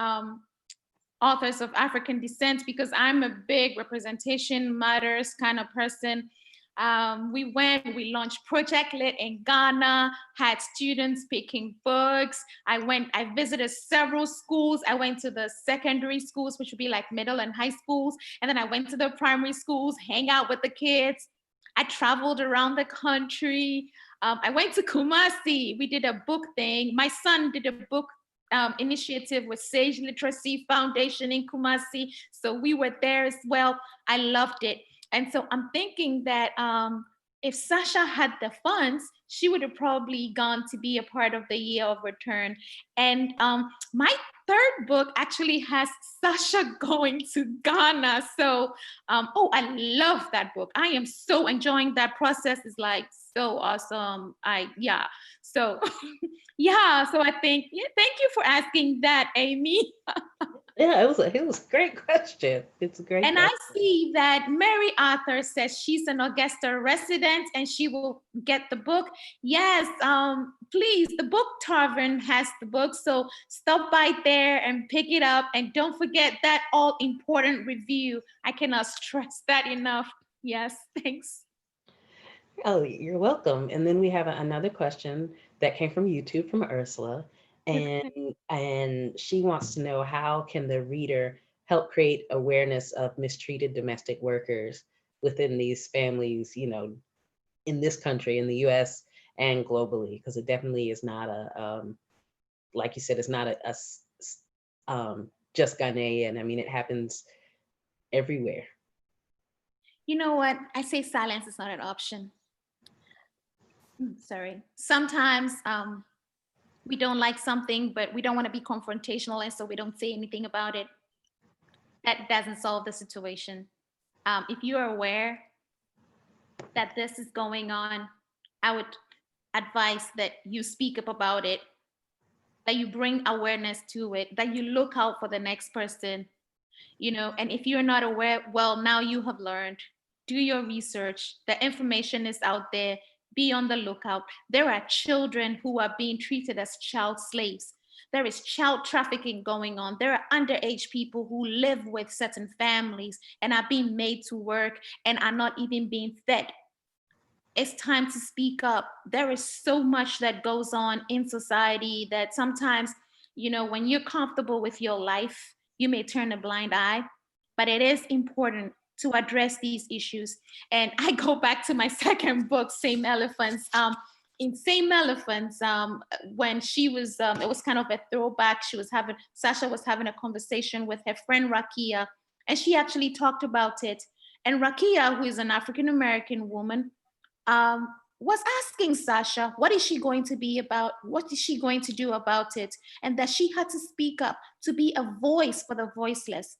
authors of African descent because I'm a big representation matters kind of person. We launched Project Lit in Ghana, had students picking books. I visited several schools. I went to the secondary schools, which would be like middle and high schools. And then I went to the primary schools, hang out with the kids. I traveled around the country. I went to Kumasi. We did a book thing. My son did a book initiative with Sage Literacy Foundation in Kumasi. So we were there as well. I loved it. And so I'm thinking that if Sasha had the funds, she would have probably gone to be a part of the year of return. And my third book actually has Sasha going to Ghana. So, I love that book. I am so enjoying that process. It's like so awesome. So so I think, thank you for asking that, Amy. Yeah, it was a great question. It's a great And question. I see that Mary Arthur says she's an Augusta resident and she will get the book. Yes, please, the Book Tavern has the book. So stop by there and pick it up. And don't forget that all important review. I cannot stress that enough. Yes, thanks. Oh, you're welcome. And then we have another question that came from YouTube from Ursula. And she wants to know, how can the reader help create awareness of mistreated domestic workers within these families, in this country, in the US and globally? Because it definitely is not like you said, it's not just Ghanaian. I mean, it happens everywhere. You know what? I say silence is not an option. Sorry. Sometimes we don't like something, but we don't want to be confrontational, and so we don't say anything about it. That doesn't solve the situation. If you are aware that this is going on, I would advise that you speak up about it, that you bring awareness to it, that you look out for the next person, and if you're not aware, well, now you have learned. Do your research. The information is out there. Be on the lookout. There are children who are being treated as child slaves. There is child trafficking going on. There are underage people who live with certain families and are being made to work and are not even being fed. It's time to speak up. There is so much that goes on in society that sometimes, when you're comfortable with your life, you may turn a blind eye, but it is important to address these issues. And I go back to my second book, Same Elephants. In Same Elephants, when she was, it was kind of a throwback. Sasha was having a conversation with her friend Rakia, and she actually talked about it. And Rakia, who is an African American woman, was asking Sasha, what is she going to be about? What is she going to do about it? And that she had to speak up, to be a voice for the voiceless.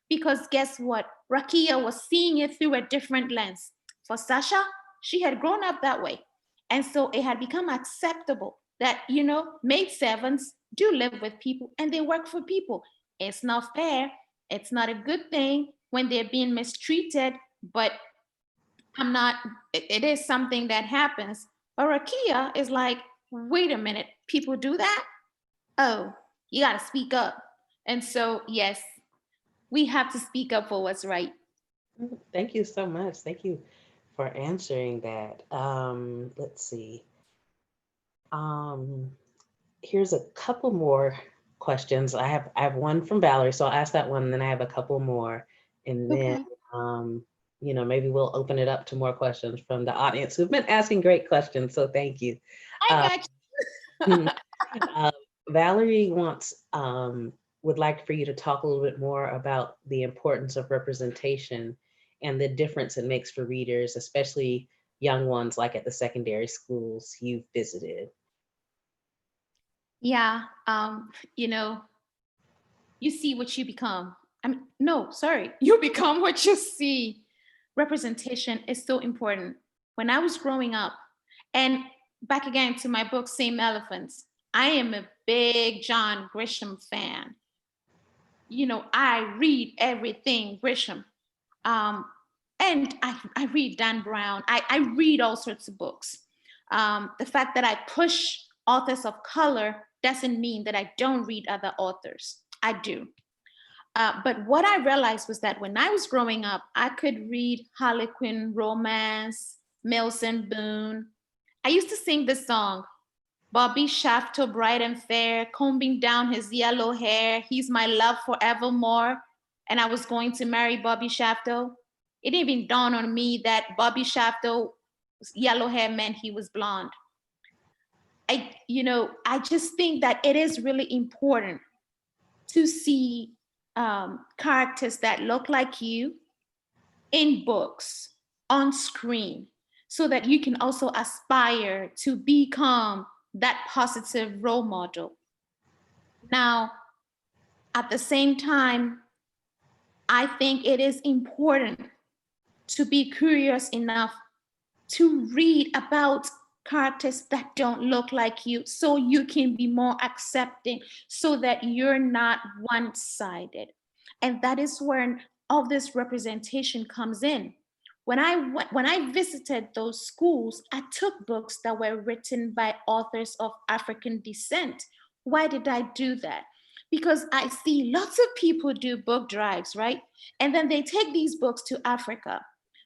Because guess what? Rakia was seeing it through a different lens. For Sasha, she had grown up that way. And so it had become acceptable that, maid servants do live with people and they work for people. It's not fair. It's not a good thing when they're being mistreated, but it is something that happens. But Rakia is like, wait a minute, people do that? Oh, you got to speak up. And so, yes, We have to speak up for what's right. Thank you so much. Thank you for answering that. Let's see. Um, Here's a couple more questions. I have one from Valerie, so I'll ask that one, and then I have a couple more, and then Okay. um, maybe we'll open it up to more questions from the audience who've been asking great questions. So thank you. I Uh, got uh, Valerie would like for you to talk a little bit more about the importance of representation and the difference it makes for readers, especially young ones like at the secondary schools you've visited. Yeah, you know, you see what you become. I mean, no, sorry, you become what you see. Representation is so important. When I was growing up, and back again to my book, Same Elephants, I am a big John Grisham fan. I read everything Grisham. Um, and I read Dan Brown. I read all sorts of books. The fact that I push authors of color doesn't mean that I don't read other authors. I do. But what I realized was that when I was growing up, I could read Harlequin romance, Milson Boone. I used to sing this song, Bobby Shafto, bright and fair, combing down his yellow hair. He's my love forevermore. And I was going to marry Bobby Shafto. It didn't even dawn on me that Bobby Shafto's yellow hair meant he was blonde. I just think that it is really important to see characters that look like you in books, on screen, so that you can also aspire to become that positive role model. Now, at the same time, I think it is important to be curious enough to read about characters that don't look like you so you can be more accepting, so that you're not one-sided. And that is where all this representation comes in. When I visited those schools, I took books that were written by authors of African descent. Why did I do that? Because I see lots of people do book drives, right? And then they take these books to Africa.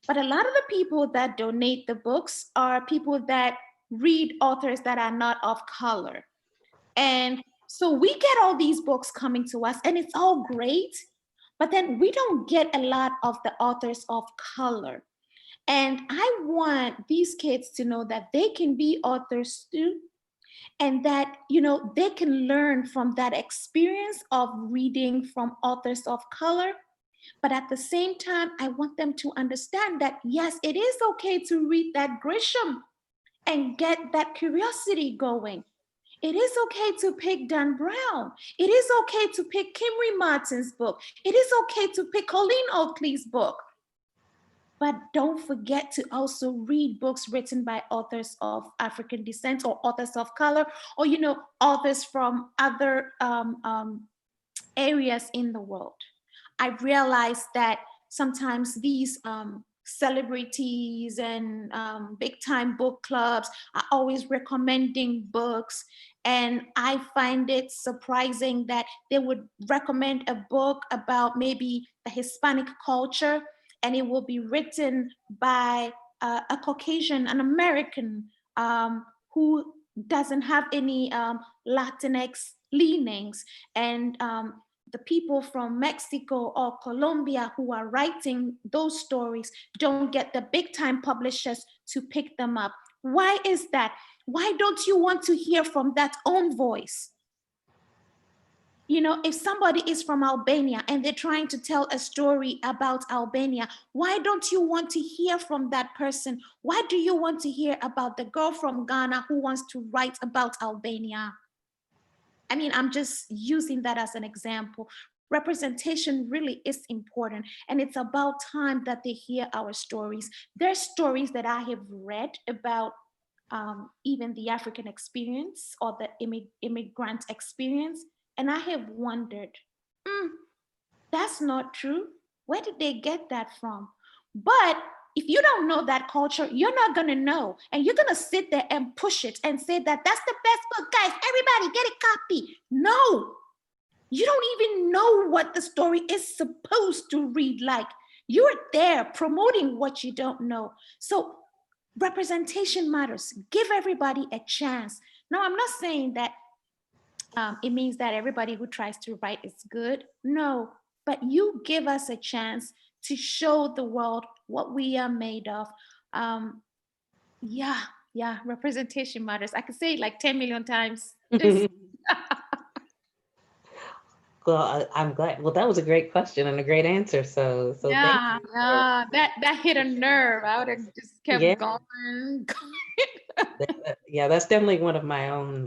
But a lot of the people that donate the books are people that read authors that are not of color. And so we get all these books coming to us, and it's all great, but then we don't get a lot of the authors of color. And I want these kids to know that they can be authors too, and that they can learn from that experience of reading from authors of color. But at the same time, I want them to understand that, yes, it is okay to read that Grisham and get that curiosity going. It is okay to pick Dan Brown. It is okay to pick Kimry Martin's book. It is okay to pick Colleen Oakley's book. But don't forget to also read books written by authors of African descent or authors of color, or authors from other areas in the world. I realized that sometimes these celebrities and big time book clubs are always recommending books. And I find it surprising that they would recommend a book about maybe the Hispanic culture, and it will be written by a Caucasian, an American who doesn't have any Latinx leanings. And the people from Mexico or Colombia who are writing those stories don't get the big time publishers to pick them up. Why is that? Why don't you want to hear from that own voice? If somebody is from Albania and they're trying to tell a story about Albania, why don't you want to hear from that person? Why do you want to hear about the girl from Ghana who wants to write about Albania? I mean, I'm just using that as an example. Representation really is important, and it's about time that they hear our stories. There's stories that I have read about even the African experience or the immigrant experience, and I have wondered, that's not true. Where did they get that from? But if you don't know that culture, you're not going to know. And you're going to sit there and push it and say that that's the best book, guys. Everybody get a copy. No. You don't even know what the story is supposed to read like. You're there promoting what you don't know. So representation matters. Give everybody a chance. Now, I'm not saying that it means that everybody who tries to write is good. No, but you give us a chance to show the world what we are made of. Um, yeah, yeah, representation matters. I could say it like 10 million times. I'm glad. Well, that was a great question and a great answer. So thank Yeah, you. yeah, that hit a nerve. I would have just Yeah, kept going. yeah, that's definitely one of my own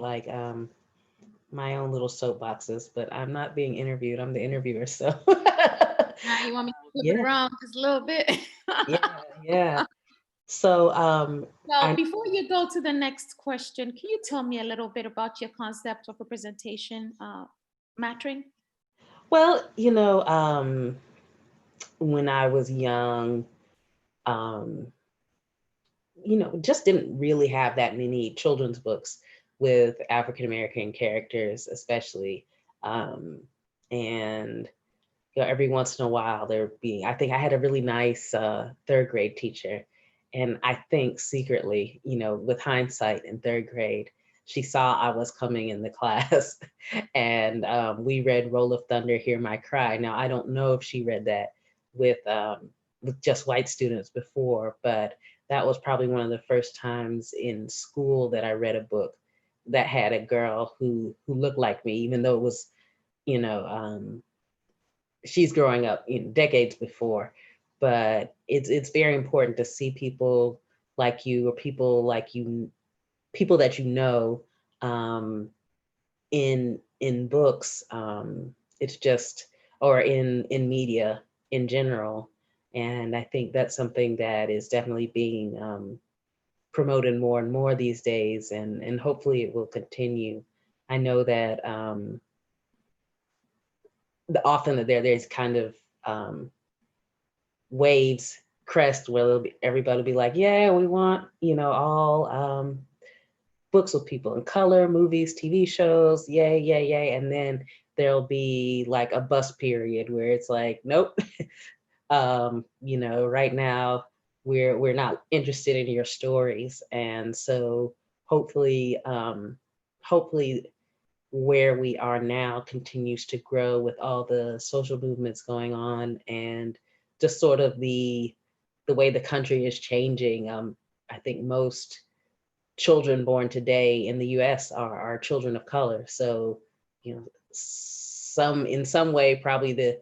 my own little soapboxes. But I'm not being interviewed. I'm the interviewer. So Now you want me to flip it yeah, around just a little bit? yeah, yeah. So Well, I before you go to the next question, can you tell me a little bit about your concept of representation mattering? well, when I was young, um, just didn't really have that many children's books with African American characters, especially. Um, and every once in a while I think I had a really nice third grade teacher. And I think secretly, with hindsight in third grade, she saw I was coming in the class and we read Roll of Thunder, Hear My Cry. Now, I don't know if she read that with just white students before, but that was probably one of the first times in school that I read a book that had a girl who looked like me, even though it was, you know, she's growing up decades before. But it's very important to see people like you, or people like you, people that you know, in books. It's just, or in media in general. And I think that's something that is definitely being promoted more and more these days, and hopefully it will continue. I know that often that there's kind of waves crest where everybody will be like, yeah, we want, all books with people in color, movies, TV shows, yay, yay, yay. And then there'll be like a bust period where it's like, nope, right now we're not interested in your stories. And so hopefully where we are now continues to grow with all the social movements going on, and just sort of the way the country is changing. I think most children born today in the US are children of color. So, in some way, probably the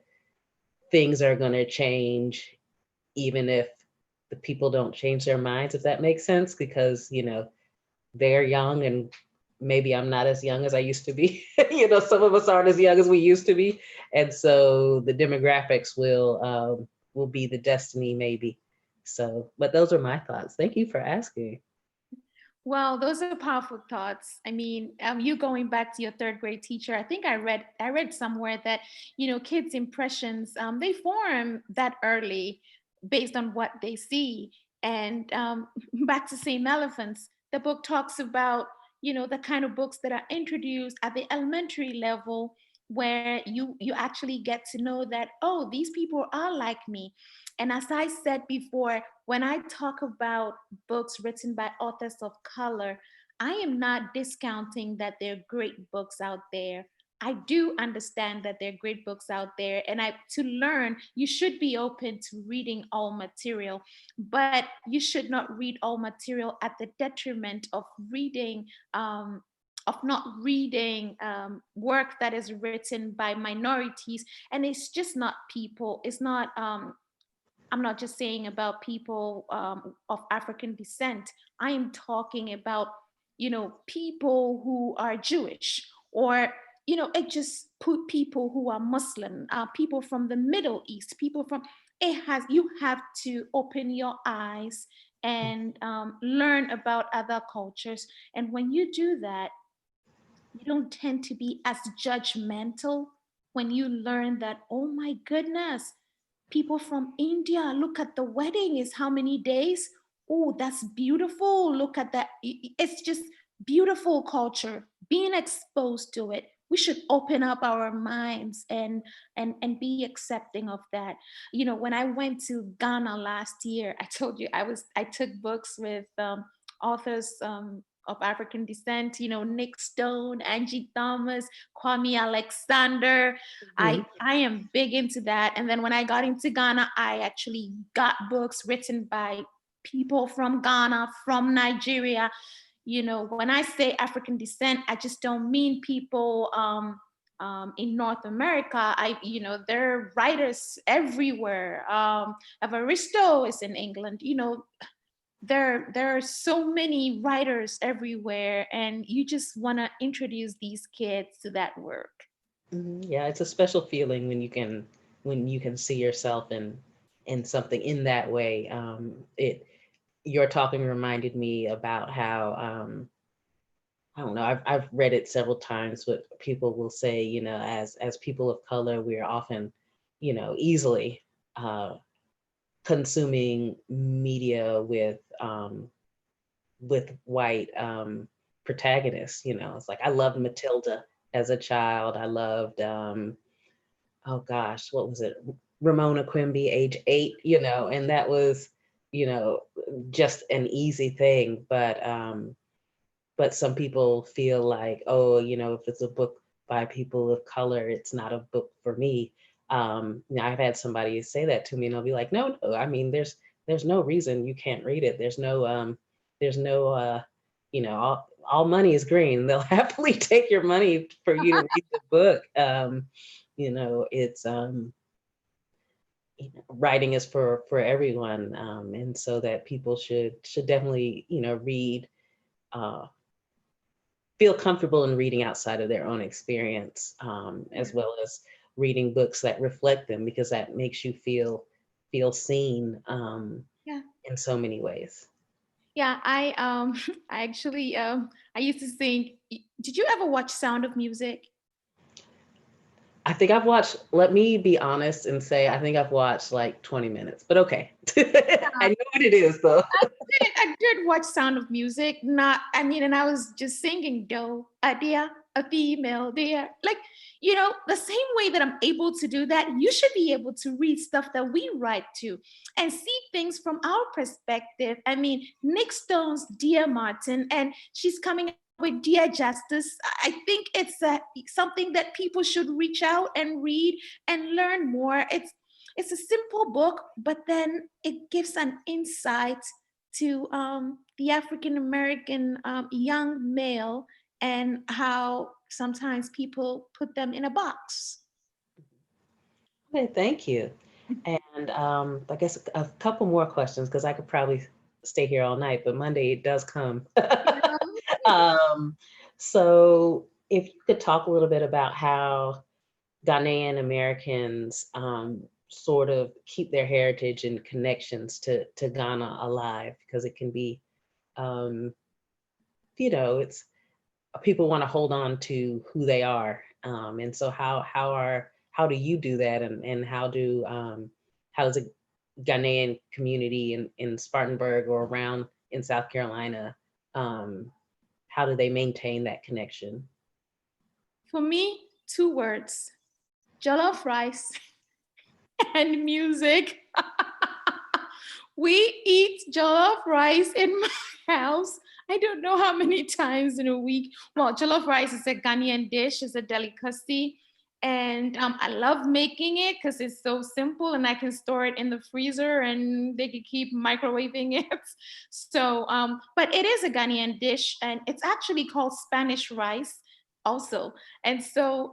things are going to change, even if the people don't change their minds, if that makes sense, because, they're young and maybe I'm not as young as I used to be. Some of us aren't as young as we used to be. And so the demographics will be the destiny maybe. So, but those are my thoughts. Thank you for asking. Well, those are powerful thoughts. I mean, you going back to your third grade teacher, I think I read somewhere that, kids' impressions, they form that early based on what they see. And back to Same Elephants, the book talks about, the kind of books that are introduced at the elementary level, where you actually get to know that, oh, these people are like me. And as I said before, when I talk about books written by authors of color, I am not discounting that there are great books out there. I do understand that there are great books out there, and to learn, you should be open to reading all material, but you should not read all material at the detriment of not reading work that is written by minorities. And it's just not people. It's not I'm not just saying about people of African descent. I am talking about, people who are Jewish, or, it just put people who are Muslim, people from the Middle East, you have to open your eyes and learn about other cultures. And when you do that, you don't tend to be as judgmental when you learn that, oh my goodness, people from India, look at the wedding, is how many days? Oh, that's beautiful. Look at that. It's just beautiful culture. Being exposed to it we should open up our minds and be accepting of that. You know, when I went to Ghana last year, I told you I took books with authors of African descent, you know, Nick Stone, Angie Thomas, Kwame Alexander. Mhm. I am big into that. And then when I got into Ghana, I actually got books written by people from Ghana, from Nigeria. You know, when I say African descent, I just don't mean people in North America. You know, there are writers everywhere. Evaristo is in England. You know, there are so many writers everywhere, and you just want to introduce these kids to that work. Yeah, it's a special feeling when you can see yourself in something in that way. It Your talking reminded me about how I don't know, I've read it several times, but people will say, you know, as people of color, we are often, you know, easily uh, consuming media with white protagonists. You know, it's like I loved Matilda as a child. I loved oh gosh, what was it? Ramona Quimby, age 8, you know, and that was, you know, just an easy thing. But some people feel like, oh, you know, if it's a book by people of color, it's not a book for me. You know, I've had somebody say that to me, and I'll be like, no, no. I mean, there's no reason you can't read it. There's no you know, all money is green. They'll happily take your money for you to read the book. You know, it's you know, writing is for everyone, and so that people should definitely, you know, read. Uh, Feel comfortable in reading outside of their own experience, as well as reading books that reflect them, because that makes you feel seen Yeah. in so many ways. Yeah, I actually I used to sing. Did you ever watch Sound of Music? I think I've watched, let me be honest and say, I think I've watched like 20 minutes, but okay. I know what it is though. I did watch Sound of Music. Not, I mean, and I was just singing do, a dear, a female dear. Like, you know, the same way that I'm able to do that, you should be able to read stuff that we write to and see things from our perspective. I mean, Nick Stone's Dear Martin, and she's coming up with Dear Justice. I think it's something that people should reach out and read and learn more. It's a simple book, but then it gives an insight to the African American young male and how sometimes people put them in a box. Okay, thank you. And I guess a couple more questions, because I could probably stay here all night, but Monday it does come. um, so if you could talk a little bit about how Ghanaian Americans sort of keep their heritage and connections to Ghana alive, because it can be, um, you know, it's people want to hold on to who they are, and so how do you do that, and how does a Ghanaian community in Spartanburg or around in South Carolina, um, how do they maintain that connection? For me, two words: jollof rice and music. We eat jollof rice in my house. I don't know how many times in a week. Well, jollof rice is a Ghanaian dish, it's a delicacy. And I love making it because it's so simple and I can store it in the freezer and they can keep microwaving it. So, but it is a Ghanaian dish and it's actually called Spanish rice also. And so,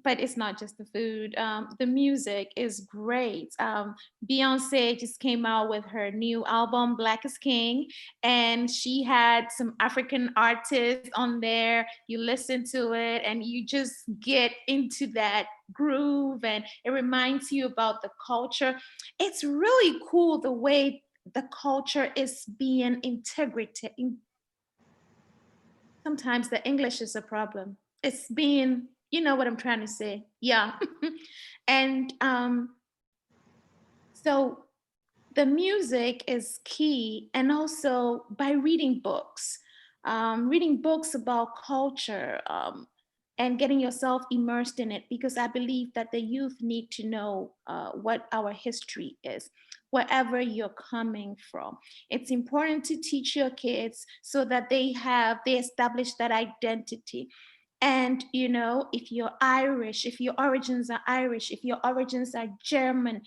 but it's not just the food. The music is great. Beyonce just came out with her new album, Black is King, and she had some African artists on there. You listen to it and you just get into that groove, and it reminds you about the culture. It's really cool the way the culture is being integrated. Sometimes the English is a problem. It's being, you know what I'm trying to say. Yeah. And so the music is key, and also by reading books about culture, and getting yourself immersed in it, because I believe that the youth need to know what our history is, wherever you're coming from. It's important to teach your kids so that they establish that identity. And, you know, if you're Irish, if your origins are Irish, if your origins are German,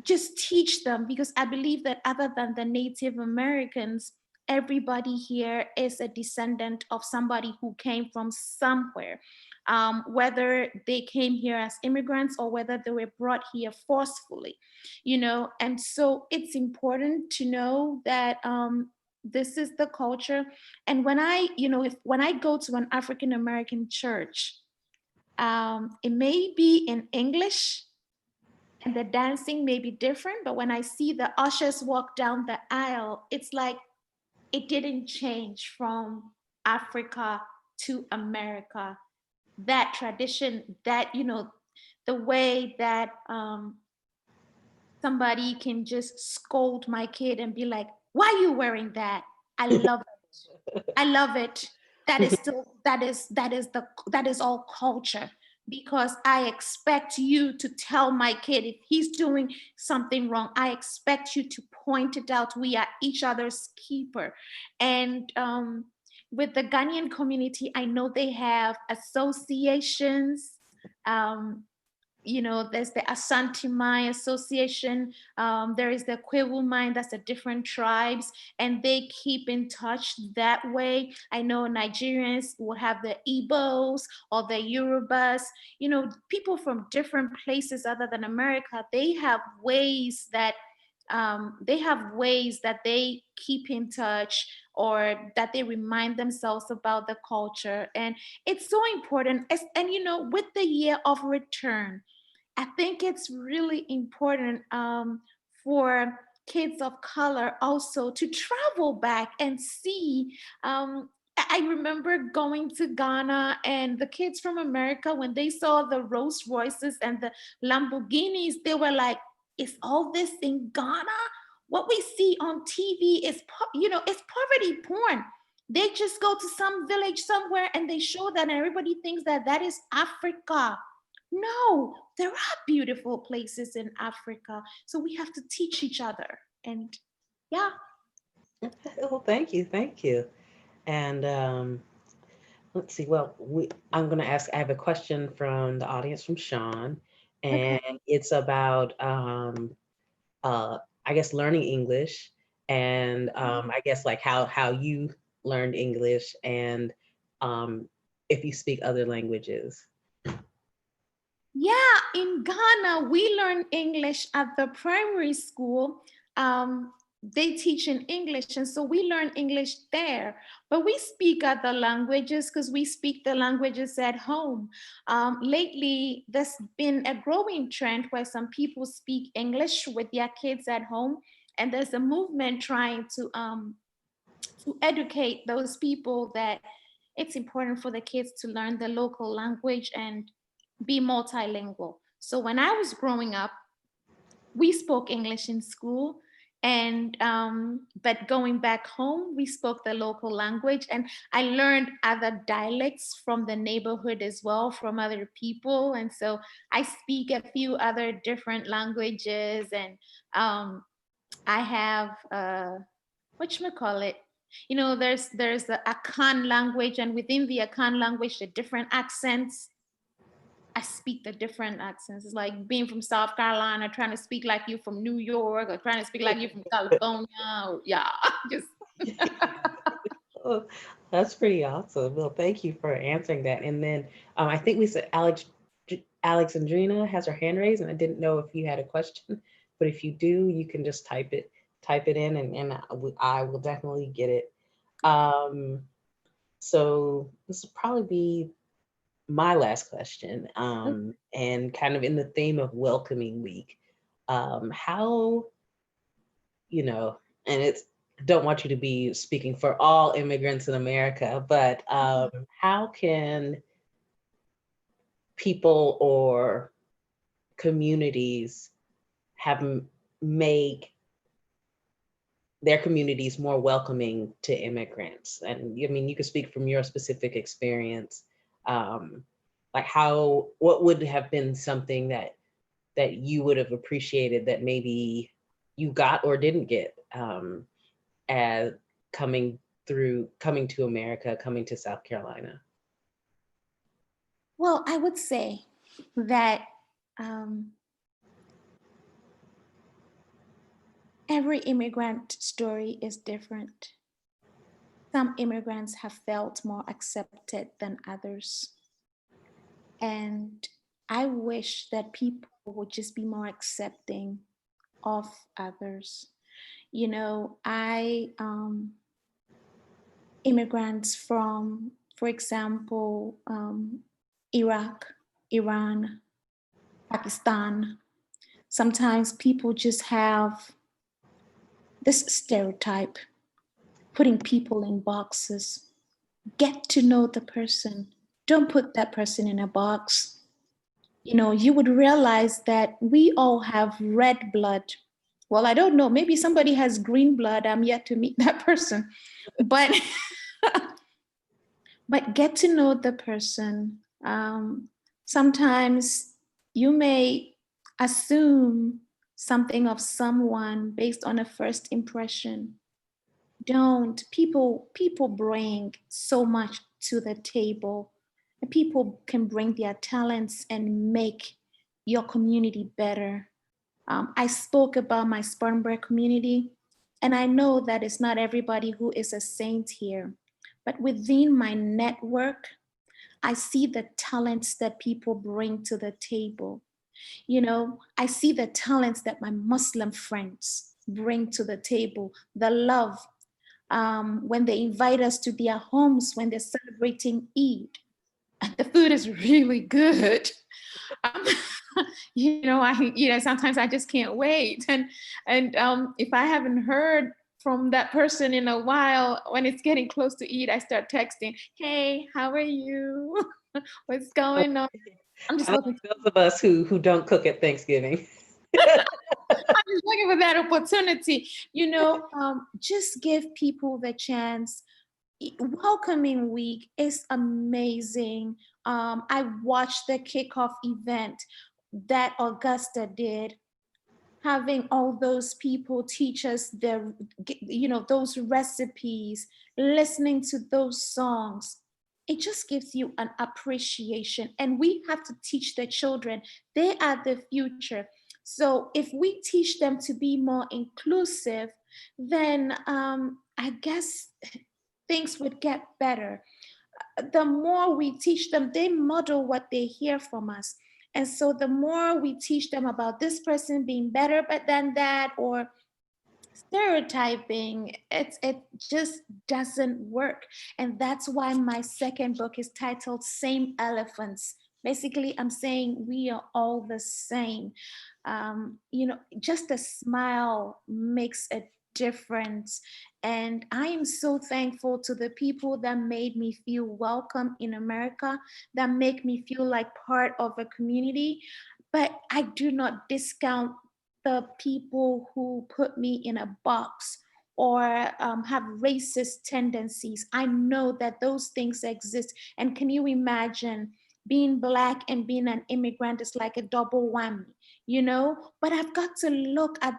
just teach them, because I believe that other than the Native Americans, everybody here is a descendant of somebody who came from somewhere, whether they came here as immigrants or whether they were brought here forcefully, you know. And so it's important to know that this is the culture. And when I, you know, when I go to an African American church, it may be in English, and the dancing may be different, but when I see the ushers walk down the aisle, it's like it didn't change from Africa to America. That tradition, that, you know, the way that somebody can just scold my kid and be like, why are you wearing that? I love it. I love it. That is still, that is all culture, because I expect you to tell my kid if he's doing something wrong. I expect you to point it out. We are each other's keeper. And with the Ghanaian community, I know they have associations. You know, there's the Asante Mai Association. There is the Kwewu Mai, that's the different tribes, and they keep in touch that way. I know Nigerians will have the Igbos or the Yorubas. You know, people from different places other than America, they have ways that they keep in touch, or that they remind themselves about the culture. And it's so important. And you know, with the year of return, I think it's really important for kids of color also to travel back and see. I remember going to Ghana, and the kids from America, when they saw the Rolls Royces and the Lamborghinis, they were like, is all this in Ghana? What we see on TV is, you know, it's poverty porn. They just go to some village somewhere and they show that, and everybody thinks that that is Africa. No, there are beautiful places in Africa. So we have to teach each other. And yeah. Well, thank you. Thank you. And let's see. Well, I'm going to ask, I have a question from the audience from Sean, and Okay. it's about, I guess, learning English, and I guess like how you learned English, and if you speak other languages. Yeah, in Ghana, we learn English at the primary school. They teach in English, and so we learn English there. But we speak other languages because we speak the languages at home. Lately, there's been a growing trend where some people speak English with their kids at home, and there's a movement trying to educate those people that it's important for the kids to learn the local language and be multilingual. So when I was growing up, we spoke English in school, and but going back home, we spoke the local language, and I learned other dialects from the neighborhood as well, from other people. And so I speak a few other different languages, and I have whatchamacallit, you know, there's the Akan language, and within the Akan language, the different accents. I speak the different accents. It's like being from South Carolina, trying to speak like you from New York, or trying to speak like you from California. Or, yeah, just. Oh, that's pretty awesome. Well, thank you for answering that. And then I think we said Alexandrina has her hand raised, and I didn't know if you had a question, but if you do, you can just type it in, and I will definitely get it. So this will probably be my last question, and kind of in the theme of Welcoming Week. How, you know, and it's, don't want you to be speaking for all immigrants in America, but how can people or communities make their communities more welcoming to immigrants? And I mean, you could speak from your specific experience, Like what would have been something that you would have appreciated that maybe you got or didn't get as coming to America, coming to South Carolina? Well, I would say that every immigrant story is different. Some immigrants have felt more accepted than others. And I wish that people would just be more accepting of others. You know, immigrants from, for example, Iraq, Iran, Pakistan, sometimes people just have this stereotype, putting people in boxes. Get to know the person. Don't put that person in a box. You know, you would realize that we all have red blood. Well, I don't know, maybe somebody has green blood. I'm yet to meet that person. But but get to know the person. Sometimes you may assume something of someone based on a first impression. Don't. People bring so much to the table. And people can bring their talents and make your community better. I spoke about my Spartanburg community, and I know that it's not everybody who is a saint here, but within my network, I see the talents that people bring to the table. You know, I see the talents that my Muslim friends bring to the table, the love, when they invite us to their homes, when they're celebrating Eid. And the food is really good. Um, sometimes I just can't wait. And if I haven't heard from that person in a while, when it's getting close to Eid, I start texting, "Hey, how are you? What's going on?" I'm just looking. Those of us who don't cook at Thanksgiving. I'm just looking for that opportunity. Just give people the chance. Welcoming Week is amazing. I watched the kickoff event that Augusta did, having all those people teach us those recipes, listening to those songs. It just gives you an appreciation. And we have to teach the children. They are the future. So if we teach them to be more inclusive, then I guess things would get better. The more we teach them, they model what they hear from us. And so the more we teach them about this person being better than that, or stereotyping, it just doesn't work. And that's why my second book is titled Same Elephants. Basically, I'm saying we are all the same. Just a smile makes a difference. And I am so thankful to the people that made me feel welcome in America, that make me feel like part of a community. But I do not discount the people who put me in a box or have racist tendencies. I know that those things exist. And can you imagine being Black and being an immigrant is like a double whammy, But I've got to look at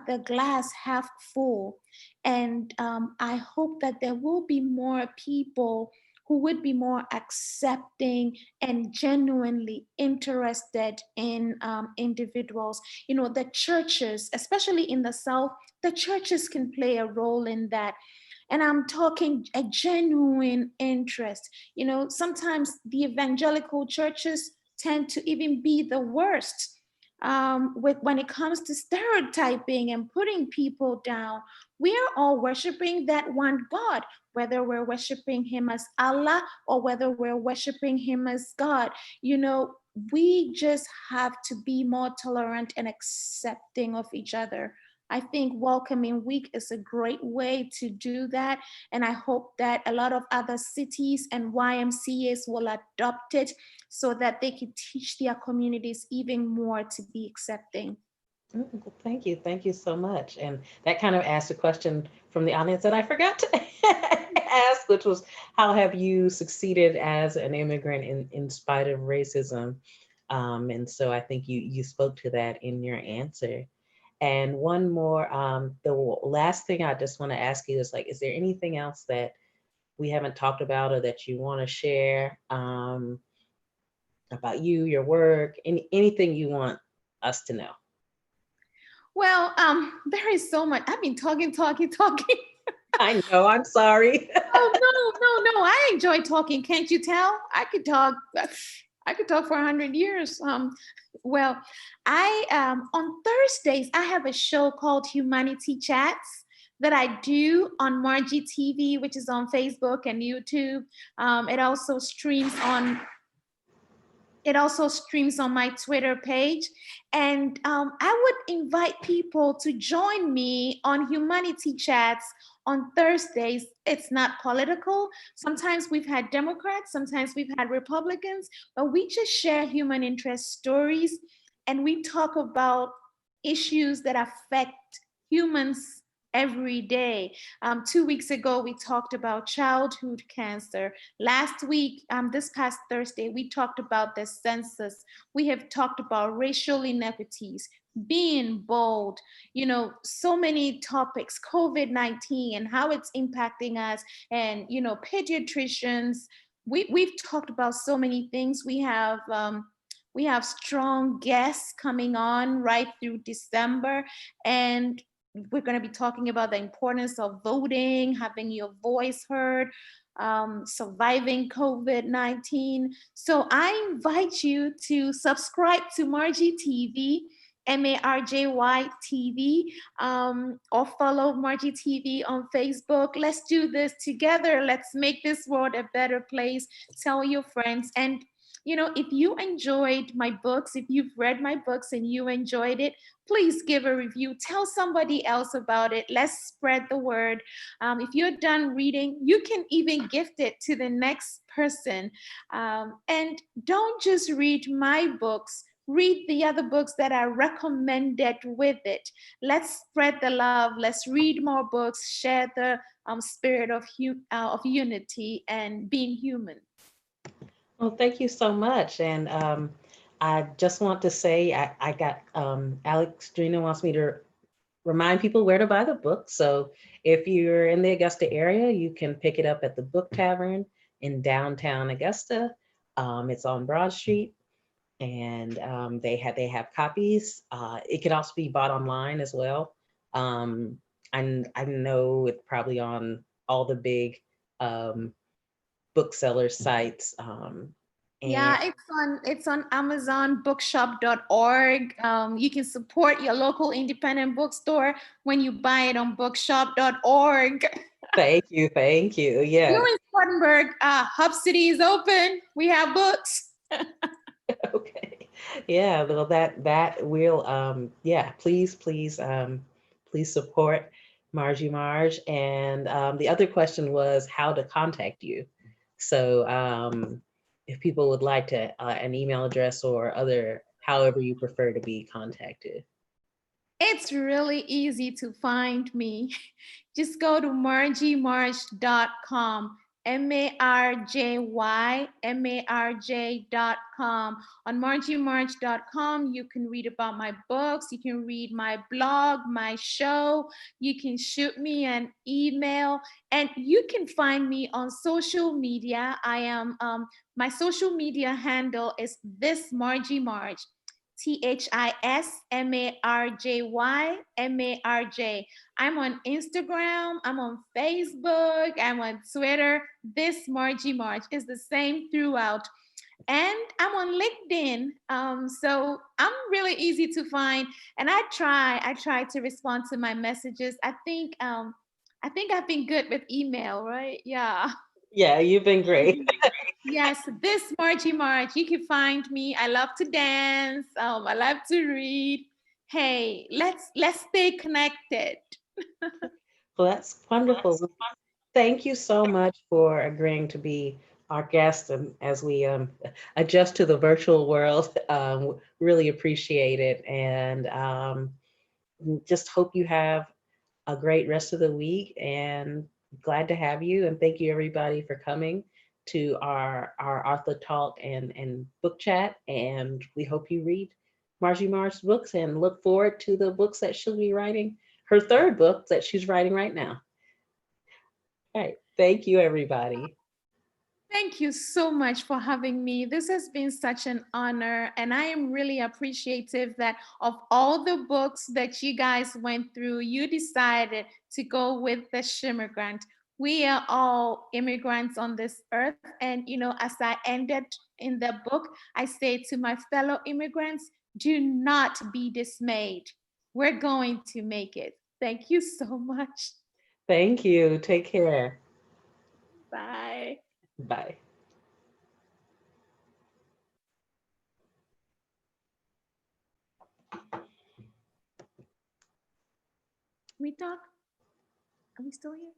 the glass half full. And I hope that there will be more people who would be more accepting and genuinely interested in individuals. The churches, especially in the South, the churches can play a role in that. And I'm talking a genuine interest. Sometimes the evangelical churches tend to even be the worst when it comes to stereotyping and putting people down. We are all worshiping that one God, whether we're worshiping him as Allah or whether we're worshiping him as God. We just have to be more tolerant and accepting of each other. I think Welcoming Week is a great way to do that. And I hope that a lot of other cities and YMCAs will adopt it so that they can teach their communities even more to be accepting. Oh, well, thank you. Thank you so much. And that kind of asked a question from the audience that I forgot to ask, which was how have you succeeded as an immigrant in spite of racism? And so I think you spoke to that in your answer. And one more, the last thing I just want to ask you is like, is there anything else that we haven't talked about or that you want to share about you, your work, anything you want us to know? Well, there is so much. I've been talking, talking, talking. I know, I'm sorry. Oh no, no, no! I enjoy talking. Can't you tell? I could talk. I could talk for 100 years. Well, I on Thursdays I have a show called Humanity Chats that I do on Marjy TV, which is on Facebook and YouTube. It also streams on my Twitter page. And I would invite people to join me on Humanity Chats on Thursdays. It's not political. Sometimes we've had Democrats, sometimes we've had Republicans, but we just share human interest stories and we talk about issues that affect humans every day. 2 weeks ago, we talked about childhood cancer. Last week, this past Thursday, we talked about the census. We have talked about racial inequities, being bold, so many topics, COVID-19 and how it's impacting us, and, pediatricians. We've talked about so many things. We have strong guests coming on right through December, and we're going to be talking about the importance of voting, having your voice heard, surviving COVID-19. So I invite you to subscribe to Marjy TV, Marjy TV, or follow Marjy TV on Facebook. Let's do this together. Let's make this world a better place. Tell your friends. And if you enjoyed my books, if you've read my books and you enjoyed it, please give a review. Tell somebody else about it. Let's spread the word. If you're done reading, you can even gift it to the next person. And don't just read my books. Read the other books that are recommended with it. Let's spread the love. Let's read more books. Share the spirit of unity and being human. Well, thank you so much. And I just want to say I got Alex Drina wants me to remind people where to buy the book. So if you're in the Augusta area, you can pick it up at the Book Tavern in downtown Augusta. It's on Broad Street, and they have copies. It can also be bought online as well. I know it's probably on all the big um, bookseller sites. And Yeah, it's on Amazon bookshop.org. You can support your local independent bookstore when you buy it on bookshop.org. thank you, thank you. Yeah. You're in Spartanburg. Hub City is open. We have books. Okay. Yeah. Well, that will yeah. Please support Marjy Marj. And the other question was how to contact you. So if people would like to an email address or other, however you prefer to be contacted. It's really easy to find me. Just go to marjymarj.com, marjymarj.com. On marjymarj.com, you can read about my books, you can read my blog, my show, you can shoot me an email, and you can find me on social media. My social media handle is this Marjy Marj. ThisMarjyMarj. I'm on Instagram, I'm on Facebook, I'm on Twitter. This Marjy Marj is the same throughout. And I'm on LinkedIn. So I'm really easy to find. And I try to respond to my messages. I think I've been good with email, right? Yeah. Yeah, you've been great. Yes, this Marjy Marj, you can find me. I love to dance. I love to read. Hey, let's stay connected. Well, that's wonderful. Thank you so much for agreeing to be our guest, and as we adjust to the virtual world, really appreciate it. And just hope you have a great rest of the week, and glad to have you. And thank you everybody for coming to our author talk and book chat. And we hope you read Marjy Marj's books and look forward to the books that she'll be writing, her third book that she's writing right now. All right. Thank you, everybody. Thank you so much for having me. This has been such an honor, and I am really appreciative that of all the books that you guys went through, you decided to go with the Shimmigrant. We are all immigrants on this earth, and as I ended in the book, I say to my fellow immigrants, do not be dismayed. We're going to make it. Thank you so much. Thank you. Take care. Bye. Bye. We talk? Are we still here?